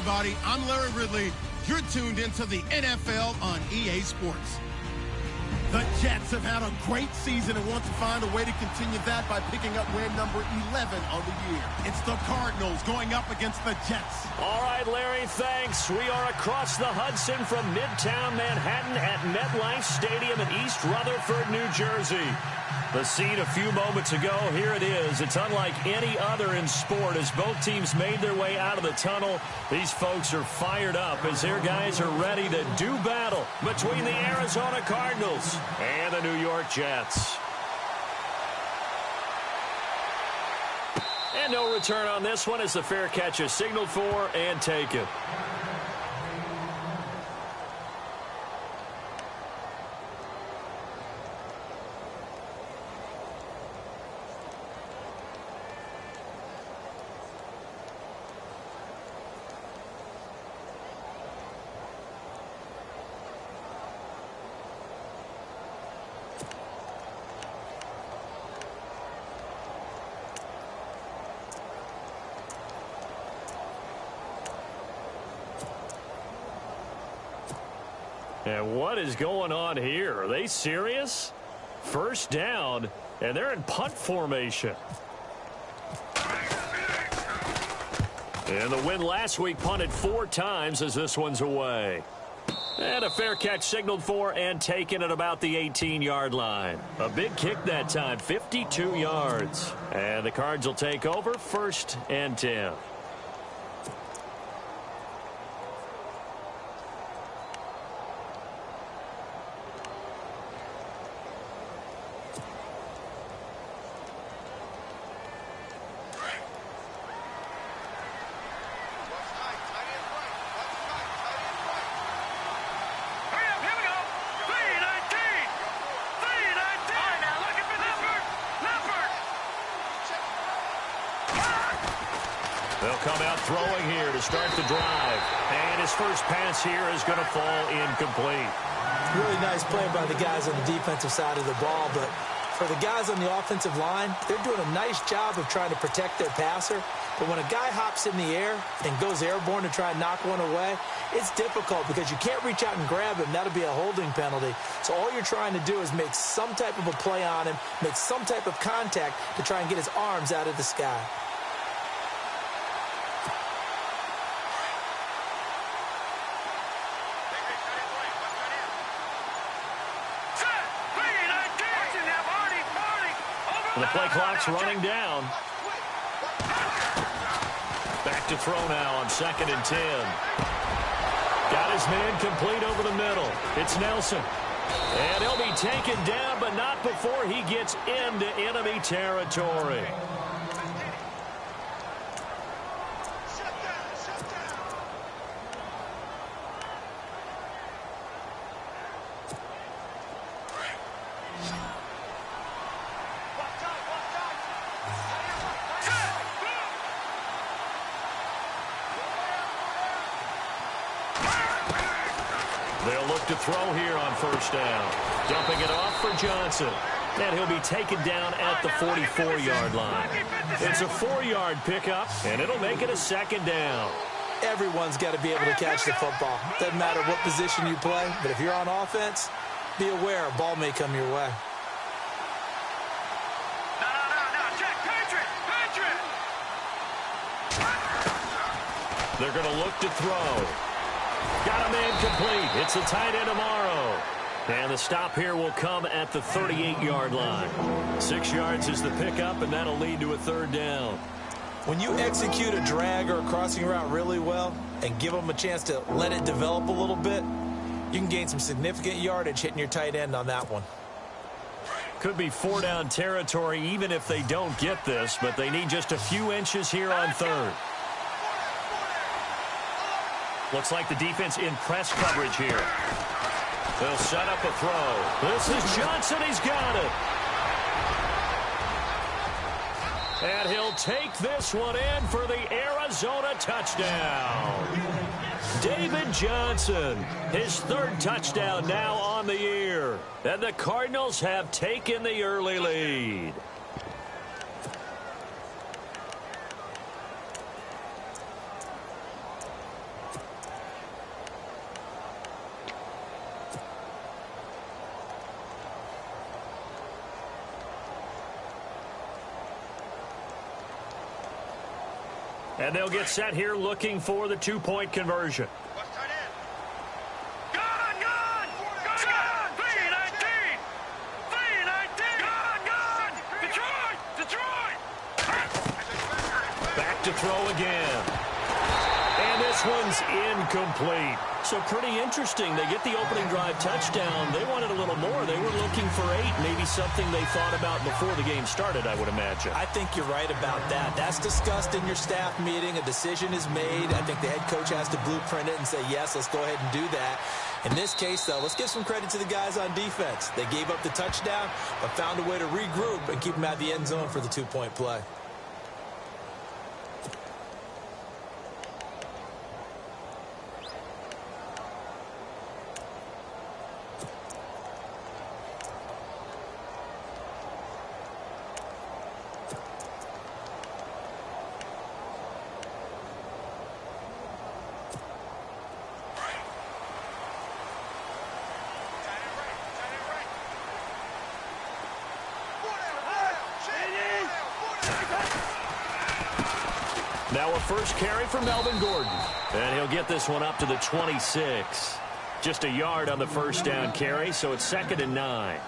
everybody. I'm Larry Ridley. You're tuned into the NFL on EA Sports. The Jets have had a great season and want to find a way to continue that by picking up win number 11 on the year. It's the Cardinals going up against the Jets. All right, Larry, thanks. We are across the Hudson from Midtown Manhattan at MetLife Stadium in East Rutherford, New Jersey. The scene a few moments ago, here it is. It's unlike any other in sport as both teams made their way out of the tunnel. These folks are fired up as their guys are ready to do battle between the Arizona Cardinals and the New York Jets. And no return on this one as the fair catch is signaled for and taken. And what is going on here? Are they serious? First down, and they're in punt formation. And the win last week punted 4 times as this one's away. And a fair catch signaled for and taken at about the 18-yard line. A big kick that time, 52 yards. And the Cards will take over 1st and 10. They'll come out throwing here to start the drive. And his first pass here is going to fall incomplete. Really nice play by the guys on the defensive side of the ball, but for the guys on the offensive line, they're doing a nice job of trying to protect their passer. But when a guy hops in the air and goes airborne to try and knock one away, it's difficult because you can't reach out and grab him. That'll be a holding penalty. So all you're trying to do is make some type of a play on him, make some type of contact to try and get his arms out of the sky. The play clock's running down. Back to throw now on 2nd and 10. Got his man complete over the middle. It's Nelson. And he'll be taken down, but not before he gets into enemy territory. They'll look to throw here on 1st down. Dumping it off for Johnson. And he'll be taken down at the 44-yard line. It's a 4-yard pickup, and it'll make it a 2nd down. Everyone's got to be able to catch the football. Doesn't matter what position you play, but if you're on offense, be aware a ball may come your way. They're going to look to throw. Got a man complete. It's a tight end tomorrow. And the stop here will come at the 38-yard line. 6 yards is the pickup, and that'll lead to a 3rd down. When you execute a drag or a crossing route really well and give them a chance to let it develop a little bit, you can gain some significant yardage hitting your tight end on that one. Could be 4-down territory even if they don't get this, but they need just a few inches here on 3rd. Looks like the defense in press coverage here. They'll set up a throw. This is Johnson. He's got it. And he'll take this one in for the Arizona touchdown. David Johnson, his 3rd touchdown now on the year. And the Cardinals have taken the early lead. And they'll get set here looking for the two-point conversion. What's tight end? Gone! 319! 319! Gone! Detroit! Back to throw again. And this one's incomplete. So pretty interesting. They get the opening drive touchdown. They wanted a little more. They were looking for 8, maybe something they thought about before the game started, I would imagine. I think you're right about that. That's discussed in your staff meeting. A decision is made. I think the head coach has to blueprint it and say, yes, let's go ahead and do that. In this case, though, let's give some credit to the guys on defense. They gave up the touchdown, but found a way to regroup and keep them out the end zone for the two-point play. Now a first carry for Melvin Gordon. And he'll get this one up to the 26. Just a yard on the first down carry, so it's 2nd and 9.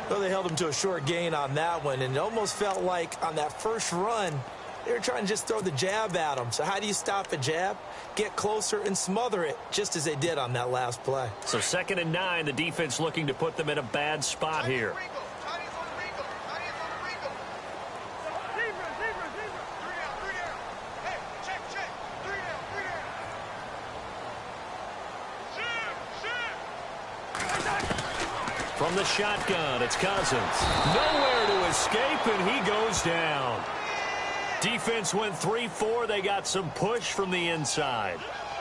Well, they held him to a short gain on that one, and it almost felt like on that first run, they were trying to just throw the jab at him. So how do you stop a jab? Get closer and smother it, just as they did on that last play. So 2nd and 9, the defense looking to put them in a bad spot here. From the shotgun, it's Cousins. Nowhere to escape, and he goes down. Defense went 3-4. They got some push from the inside.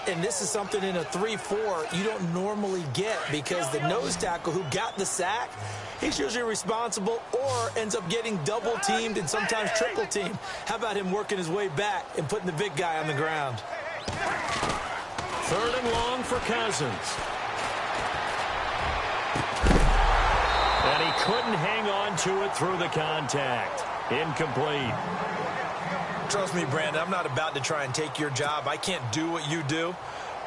And this is something in a 3-4 you don't normally get, because the nose tackle who got the sack, he's usually responsible or ends up getting double-teamed and sometimes triple-teamed. How about him working his way back and putting the big guy on the ground? 3rd and long for Cousins. And he couldn't hang on to it through the contact. Incomplete. Trust me, Brandon, I'm not about to try and take your job. I can't do what you do.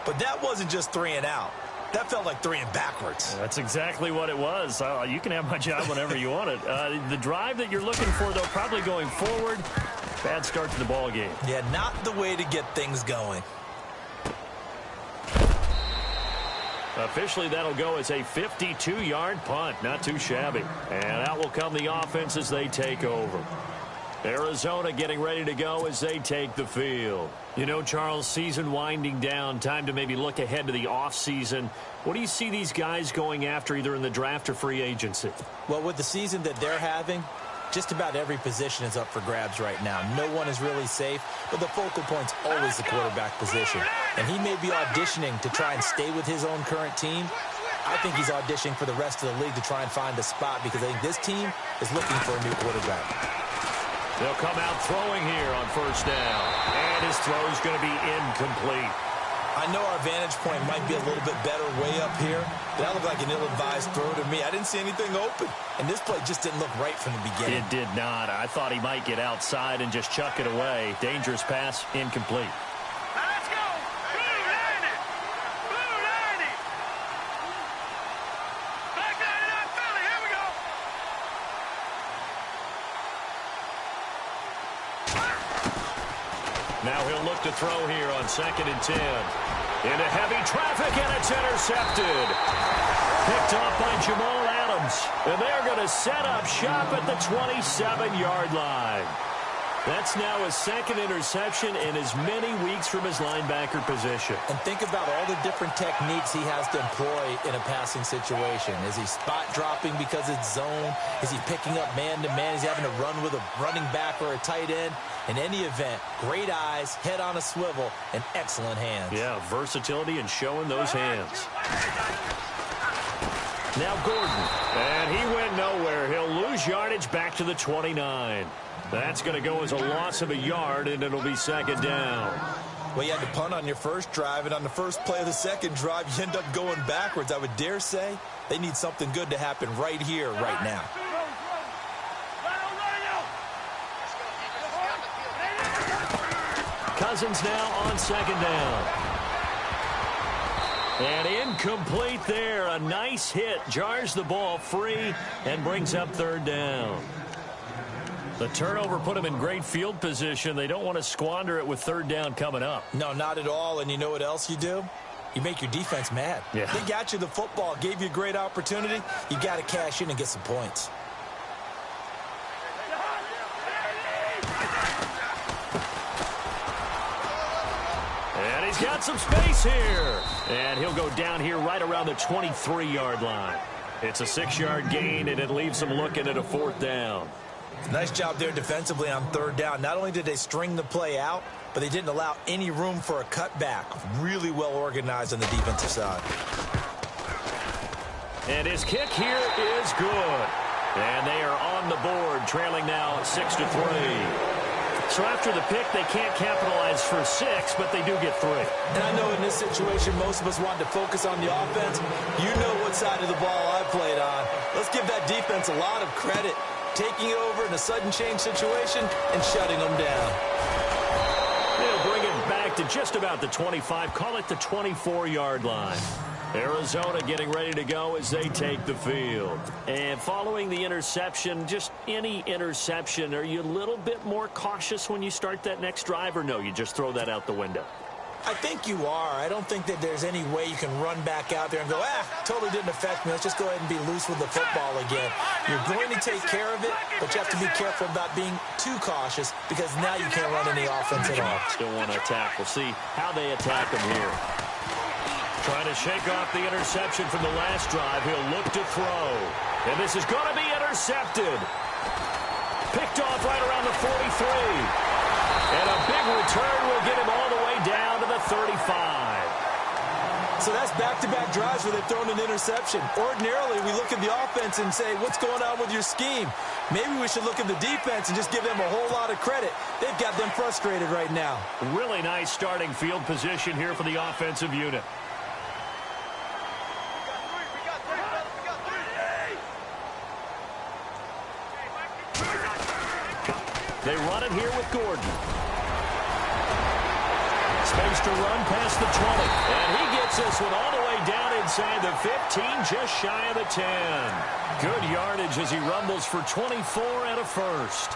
But that wasn't just 3 and out. That felt like 3 and backwards. That's exactly what it was. You can have my job whenever you want it. The drive that you're looking for, though, probably going forward. Bad start to the ball game. Yeah, not the way to get things going. Officially, that'll go as a 52-yard punt. Not too shabby. And out will come the offense as they take over. Arizona getting ready to go as they take the field. You know, Charles, season winding down, time to maybe look ahead to the offseason. What do you see these guys going after, either in the draft or free agency? Well, with the season that they're having, just about every position is up for grabs right now. No one is really safe, but the focal point's always the quarterback position. And he may be auditioning to try and stay with his own current team. I think he's auditioning for the rest of the league to try and find a spot, because I think this team is looking for a new quarterback. They'll come out throwing here on first down. And his throw's going to be incomplete. I know our vantage point might be a little bit better way up here, but that looked like an ill-advised throw to me. I didn't see anything open, and this play just didn't look right from the beginning. It did not. I thought he might get outside and just chuck it away. Dangerous pass, incomplete. Let's go! Blue 90! Blue 90! Back 99 Philly, here we go! Now he'll look to throw here on 2nd and 10. Into heavy traffic, and it's intercepted. Picked off by Jamal Adams. And they're going to set up shop at the 27-yard line. That's now his 2nd interception in as many weeks from his linebacker position. And think about all the different techniques he has to employ in a passing situation. Is he spot dropping because it's zone? Is he picking up man-to-man? Is he having to run with a running back or a tight end? In any event, great eyes, head on a swivel, and excellent hands. Yeah, versatility and showing those hands. Now Gordon, and he went nowhere. He'll lose yardage back to the 29. That's going to go as a loss of a yard, and it'll be 2nd down. Well, you had to punt on your first drive, and on the first play of the second drive, you end up going backwards. I would dare say they need something good to happen right here, right now. Cousins now on second down. And incomplete there. A nice hit. Jars the ball free and brings up third down. The turnover put them in great field position. They don't want to squander it with third down coming up. No, not at all. And you know what else you do? You make your defense mad. Yeah. They got you the football, gave you a great opportunity. You got to cash in and get some points. And he's got some space here. And he'll go down here right around the 23-yard line. It's a 6-yard gain, and it leaves them looking at a fourth down. Nice job there defensively on third down. Not only did they string the play out, but they didn't allow any room for a cutback. Really well organized on the defensive side. And his kick here is good. And they are on the board, trailing now 6-3. So after the pick, they can't capitalize for 6, but they do get 3. And I know in this situation, most of us want to focus on the offense. You know what side of the ball I played on. Let's give that defense a lot of credit. Taking it over in a sudden change situation and shutting them down. They'll bring it back to just about the 25. Call it the 24-yard line. Arizona getting ready to go as they take the field. And following the interception, just any interception, are you a little bit more cautious when you start that next drive, or no, you just throw that out the window? I think you are. I don't think that there's any way you can run back out there and go, totally didn't affect me. Let's just go ahead and be loose with the football again. You're going to take care of it, but you have to be careful about being too cautious because now you can't run any offense at all. Still want to attack. We'll see how they attack them here. Trying to shake off the interception from the last drive. He'll look to throw. And this is going to be intercepted. Picked off right around the 43. And a big return will get him all the way down to the 35. So that's back-to-back drives where they've thrown an interception. Ordinarily, we look at the offense and say, what's going on with your scheme? Maybe we should look at the defense and just give them a whole lot of credit. They've got them frustrated right now. Really nice starting field position here for the offensive unit. They run it here with Gordon. Space to run past the 20. And he gets this one all the way down inside the 15, just shy of the 10. Good yardage as he rumbles for 24 and a first.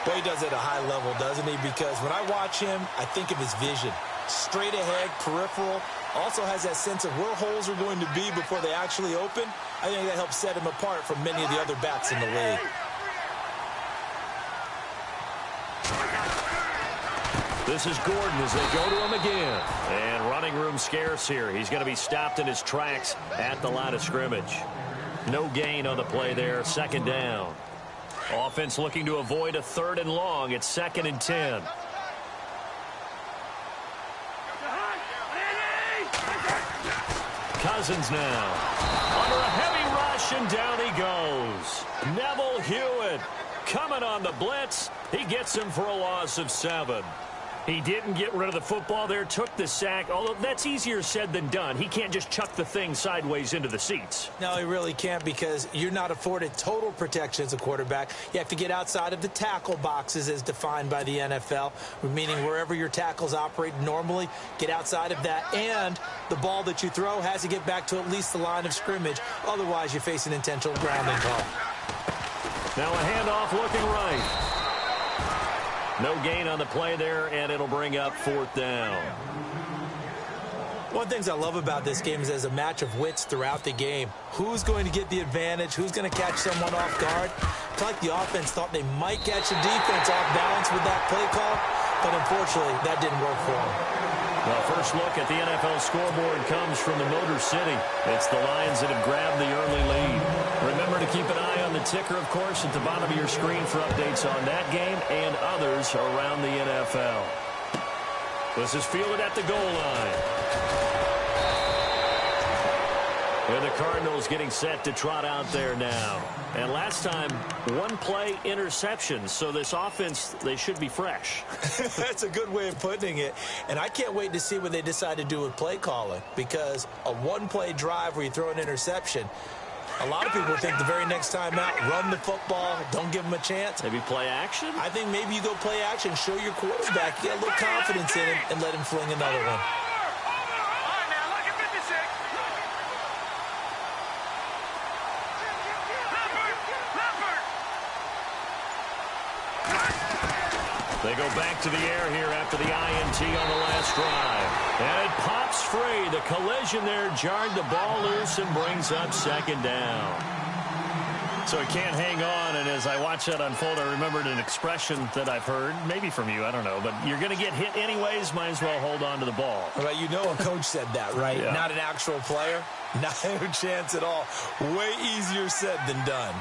Well, he does it at a high level, doesn't he? Because when I watch him, I think of his vision. Straight ahead, peripheral. Also has that sense of where holes are going to be before they actually open. I think that helps set him apart from many of the other backs in the league. This is Gordon as they go to him again. And running room scarce here. He's going to be stopped in his tracks at the line of scrimmage. No gain on the play there. Second down. Offense looking to avoid a 3rd and long. It's 2nd and 10. Cousins now. Under a heavy rush, and down he goes. Neville Hewitt coming on the blitz. He gets him for a loss of 7. He didn't get rid of the football there, took the sack, although that's easier said than done. He can't just chuck the thing sideways into the seats. No, he really can't because you're not afforded total protection as a quarterback. You have to get outside of the tackle boxes as defined by the NFL, meaning wherever your tackles operate normally, get outside of that. And the ball that you throw has to get back to at least the line of scrimmage. Otherwise, you face an intentional grounding call. Now a handoff looking right. No gain on the play there, and it'll bring up 4th down. One of the things I love about this game is there's a match of wits throughout the game. Who's going to get the advantage? Who's going to catch someone off guard? I feel like the offense thought they might catch the defense off balance with that play call, but unfortunately, that didn't work for them. Well, first look at the NFL scoreboard comes from the Motor City. It's the Lions that have grabbed the early lead. Remember to keep an eye on the ticker, of course, at the bottom of your screen for updates on that game and others around the NFL. This is fielded at the goal line. And the Cardinals getting set to trot out there now. And last time, 1-play interception. So this offense, they should be fresh. That's a good way of putting it. And I can't wait to see what they decide to do with play calling. Because a 1-play drive where you throw an interception, A lot of people think the very next time out, run the football, don't give him a chance. Maybe play action? I think maybe you go play action, show your quarterback, get a little confidence in him, and let him fling another one. They go back to the air here after the INT on the last drive. And it pops free. The collision there jarred the ball loose and brings up second down. So he can't hang on, and as I watch that unfold, I remembered an expression that I've heard, maybe from you, I don't know, but you're going to get hit anyways, might as well hold on to the ball. Well, you know a coach said that, right? Yeah. Not an actual player. Not a chance at all. Way easier said than done.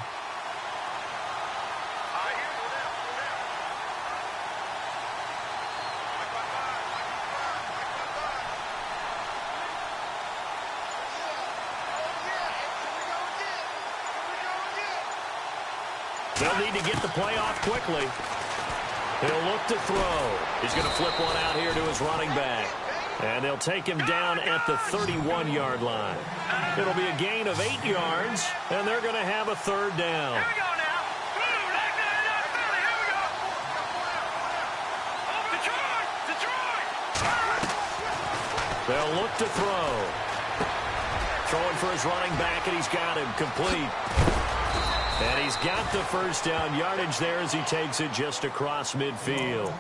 They'll need to get the play off quickly. He'll look to throw. He's going to flip one out here to his running back. And they'll take him down at the 31-yard line. It'll be a gain of 8 yards, and they're going to have a third down. Here we go now. Here we go. Detroit! They'll look to throw. Throwing for his running back, and he's got him complete. And he's got the first down yardage there as he takes it just across midfield.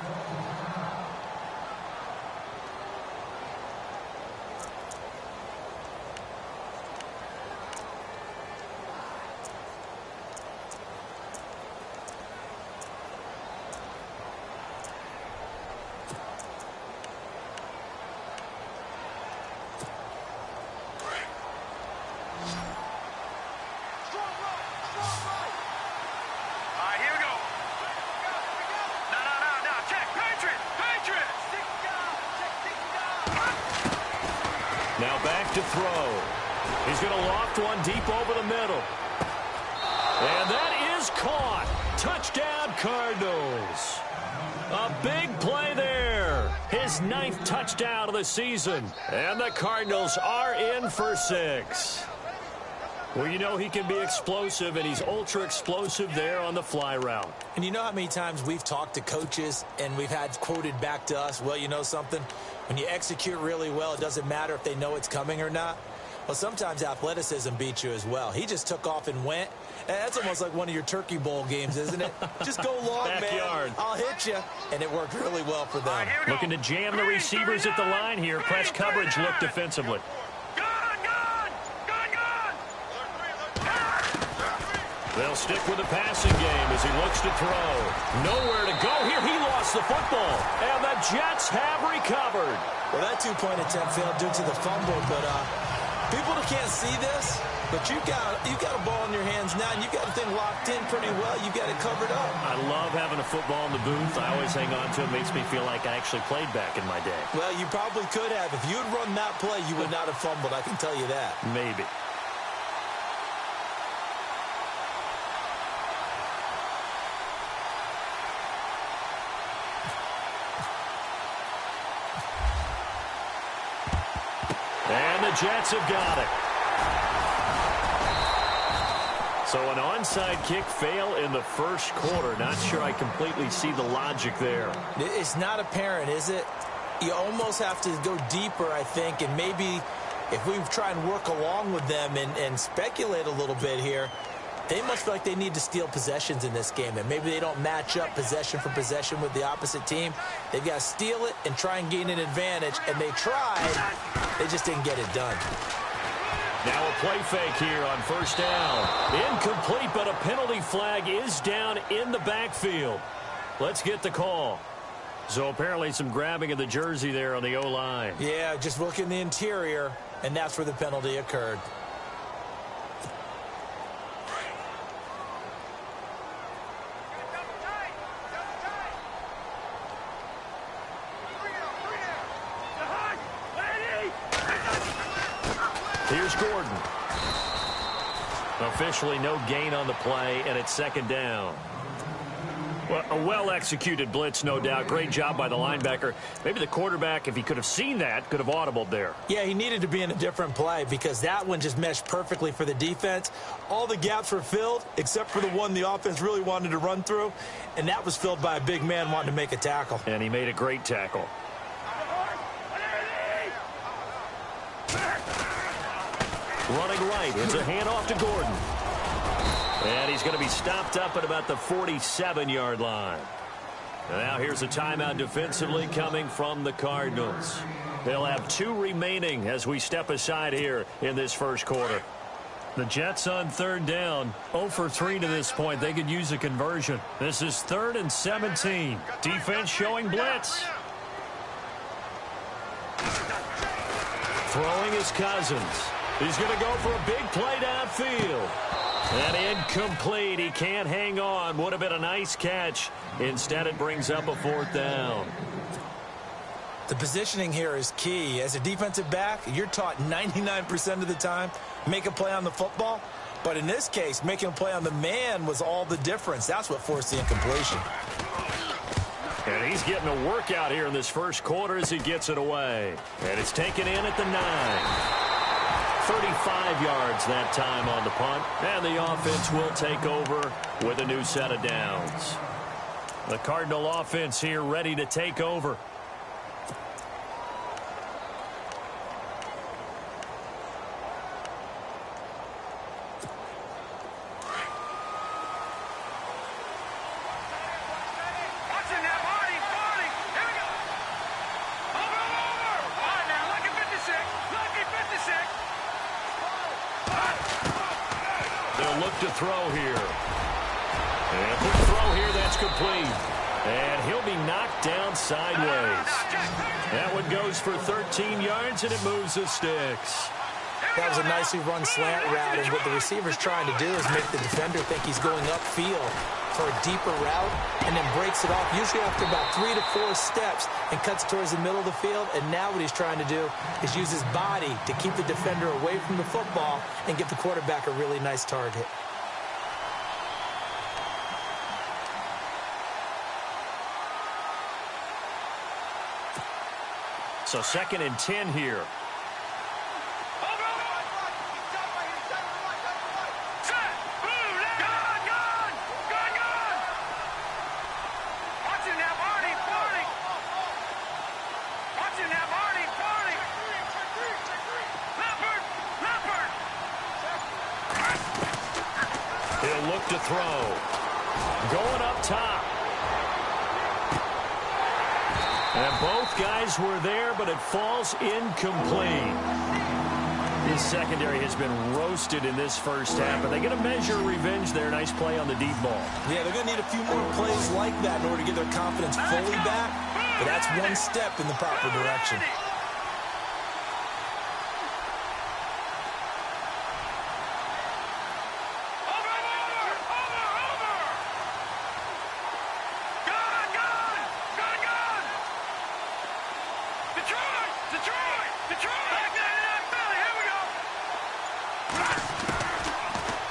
Now back to throw. He's going to loft one deep over the middle. And that is caught. Touchdown, Cardinals. A big play there. His 9th touchdown of the season. And the Cardinals are in for 6. Well, you know he can be explosive, and he's ultra explosive there on the fly route. And you know how many times we've talked to coaches and we've had quoted back to us, well, you know something? When you execute really well, it doesn't matter if they know it's coming or not. Well, sometimes athleticism beats you as well. He just took off and went. And that's almost like one of your Turkey Bowl games, isn't it? Just go long, Backyard. man. I'll hit you. And it worked really well for them. Looking to jam the receivers at the line here. Press coverage look defensively. They'll stick with the passing game as he looks to throw. Nowhere to go here. He lost the football. And the Jets have recovered. Well, that two-point attempt failed due to the fumble, but people can't see this, but you've got a ball in your hands now, and you've got the thing locked in pretty well. You've got it covered up. I love having a football in the booth. I always hang on to it. Makes me feel like I actually played back in my day. Well, you probably could have. If you had run that play, you would not have fumbled. I can tell you that. Maybe. And the Jets have got it. So an onside kick fail in the first quarter. Not sure I completely see the logic there. It's not apparent, is it? You almost have to go deeper, I think, and maybe if we try and work along with them and speculate a little bit here, they must feel like they need to steal possessions in this game, and maybe they don't match up possession for possession with the opposite team. They've got to steal it and try and gain an advantage, and they tried. They just didn't get it done. Now a play fake here on first down. Incomplete, but a penalty flag is down in the backfield. Let's get the call. So apparently some grabbing of the jersey there on the O-line. Yeah, just look in the interior, and that's where the penalty occurred. Here's Gordon. Officially no gain on the play, and it's second down. Well, a well-executed blitz, no doubt. Great job by the linebacker. Maybe the quarterback, if he could have seen that, could have audibled there. Yeah, he needed to be in a different play because that one just meshed perfectly for the defense. All the gaps were filled except for the one the offense really wanted to run through, and that was filled by a big man wanting to make a tackle. And he made a great tackle. Running right, it's a handoff to Gordon. And he's going to be stopped up at about the 47-yard line. And now here's a timeout defensively coming from the Cardinals. They'll have 2 remaining as we step aside here in this first quarter. The Jets on 3rd down, 0 for 3 to this point. They could use a conversion. This is 3rd and 17. Defense showing blitz. Throwing is Cousins. He's going to go for a big play downfield. And incomplete. He can't hang on. Would have been a nice catch. Instead, it brings up a 4th down. The positioning here is key. As a defensive back, you're taught 99% of the time, make a play on the football. But in this case, making a play on the man was all the difference. That's what forced the incompletion. And he's getting a workout here in this first quarter as he gets it away. And it's taken in at the 9. 35 yards that time on the punt. And the offense will take over with a new set of downs. The Cardinal offense here ready to take over. To throw here. And quick throw here, that's complete. And he'll be knocked down sideways. That one goes for 13 yards, and it moves the sticks. That was a nicely run slant route, and what the receiver's trying to do is make the defender think he's going upfield for a deeper route, and then breaks it off, usually after about 3 to 4 steps, and cuts towards the middle of the field. And now what he's trying to do is use his body to keep the defender away from the football and give the quarterback a really nice target. So 2nd and 10 here. He'll look to throw. Going up top. And both guys were there, but it falls incomplete. This secondary has been roasted in this first half, but they get a measure of revenge there. Nice play on the deep ball. Yeah, they're going to need a few more plays like that in order to get their confidence fully back, but that's one step in the proper direction.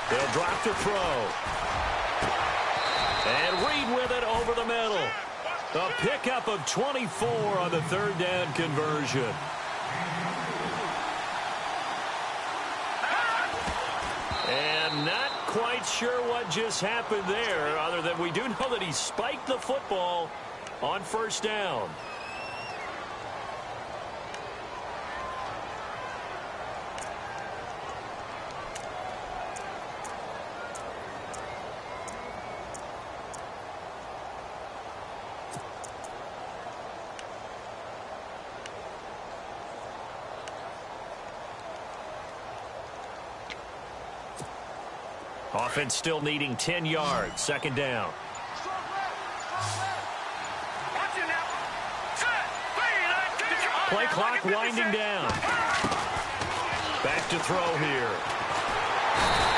They'll drop to throw. And Reed with it over the middle. A pickup of 24 on the 3rd down conversion. And not quite sure what just happened there, other than we do know that he spiked the football on 1st down. Offense still needing 10 yards. 2nd down. Play clock winding down. Back to throw here.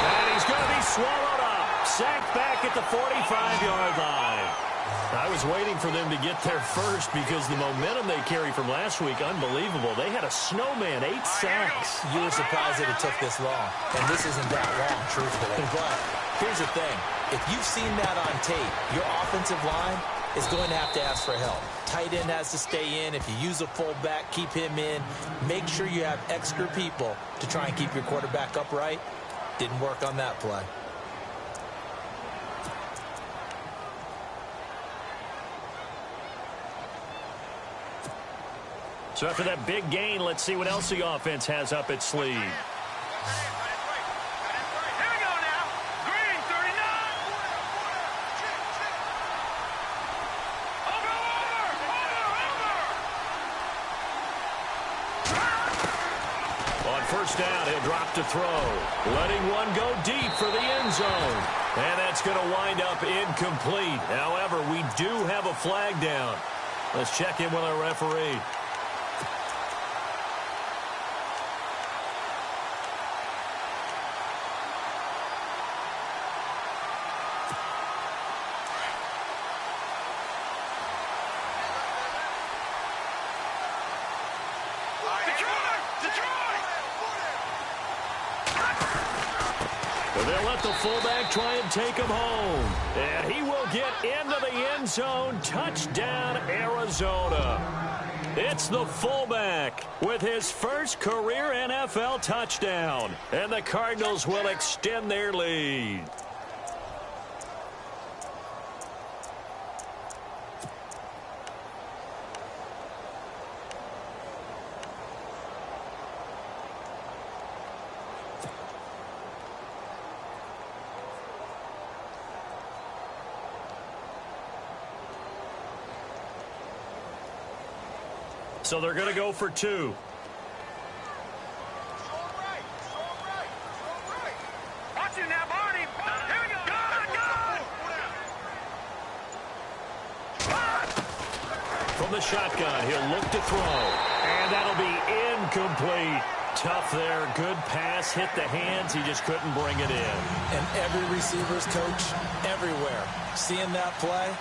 And he's going to be swallowed up. Sacked back at the 45-yard line. I was waiting for them to get there first because the momentum they carry from last week, unbelievable. They had a snowman, 8 sacks. You were surprised that it took this long, and this isn't that long, truthfully. But here's the thing. If you've seen that on tape, your offensive line is going to have to ask for help. Tight end has to stay in. If you use a fullback, keep him in. Make sure you have extra people to try and keep your quarterback upright. Didn't work on that play. So after that big gain, let's see what else the offense has up its sleeve. First down, he'll drop to throw. Letting one go deep for the end zone. And that's going to wind up incomplete. However, we do have a flag down. Let's check in with our referee. They'll let the fullback try and take him home. And he will get into the end zone. Touchdown, Arizona. It's the fullback with his first career NFL touchdown. And the Cardinals will extend their lead. So they're going to go for two. Watch it now, Barney. Here we go. From the shotgun, he'll look to throw. And that'll be incomplete. Tough there. Good pass. Hit the hands. He just couldn't bring it in. And every receiver's coach everywhere. Seeing that play,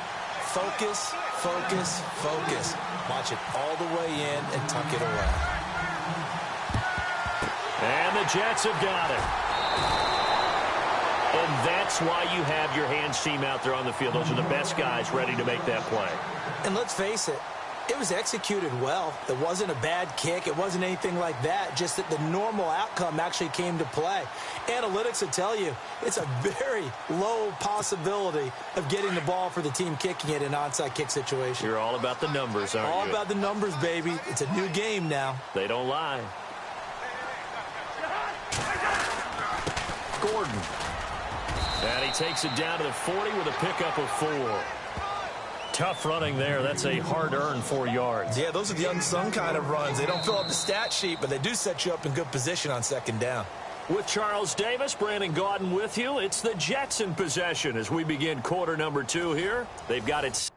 focus, focus, focus. Watch it all the way in and tuck it away. And the Jets have got it. And that's why you have your hands team out there on the field. Those are the best guys ready to make that play. And let's face it, it was executed well. It wasn't a bad kick. It wasn't anything like that. Just that the normal outcome actually came to play. Analytics will tell you it's a very low possibility of getting the ball for the team kicking it in an onside kick situation. You're all about the numbers, aren't you? All about the numbers, baby. It's a new game now. They don't lie. Gordon. And he takes it down to the 40 with a pickup of 4. Tough running there. That's a hard-earned 4 yards. Yeah, those are the unsung kind of runs. They don't fill up the stat sheet, but they do set you up in good position on second down. With Charles Davis, Brandon Gaudin with you. It's the Jets in possession as we begin quarter number 2 here. They've got it.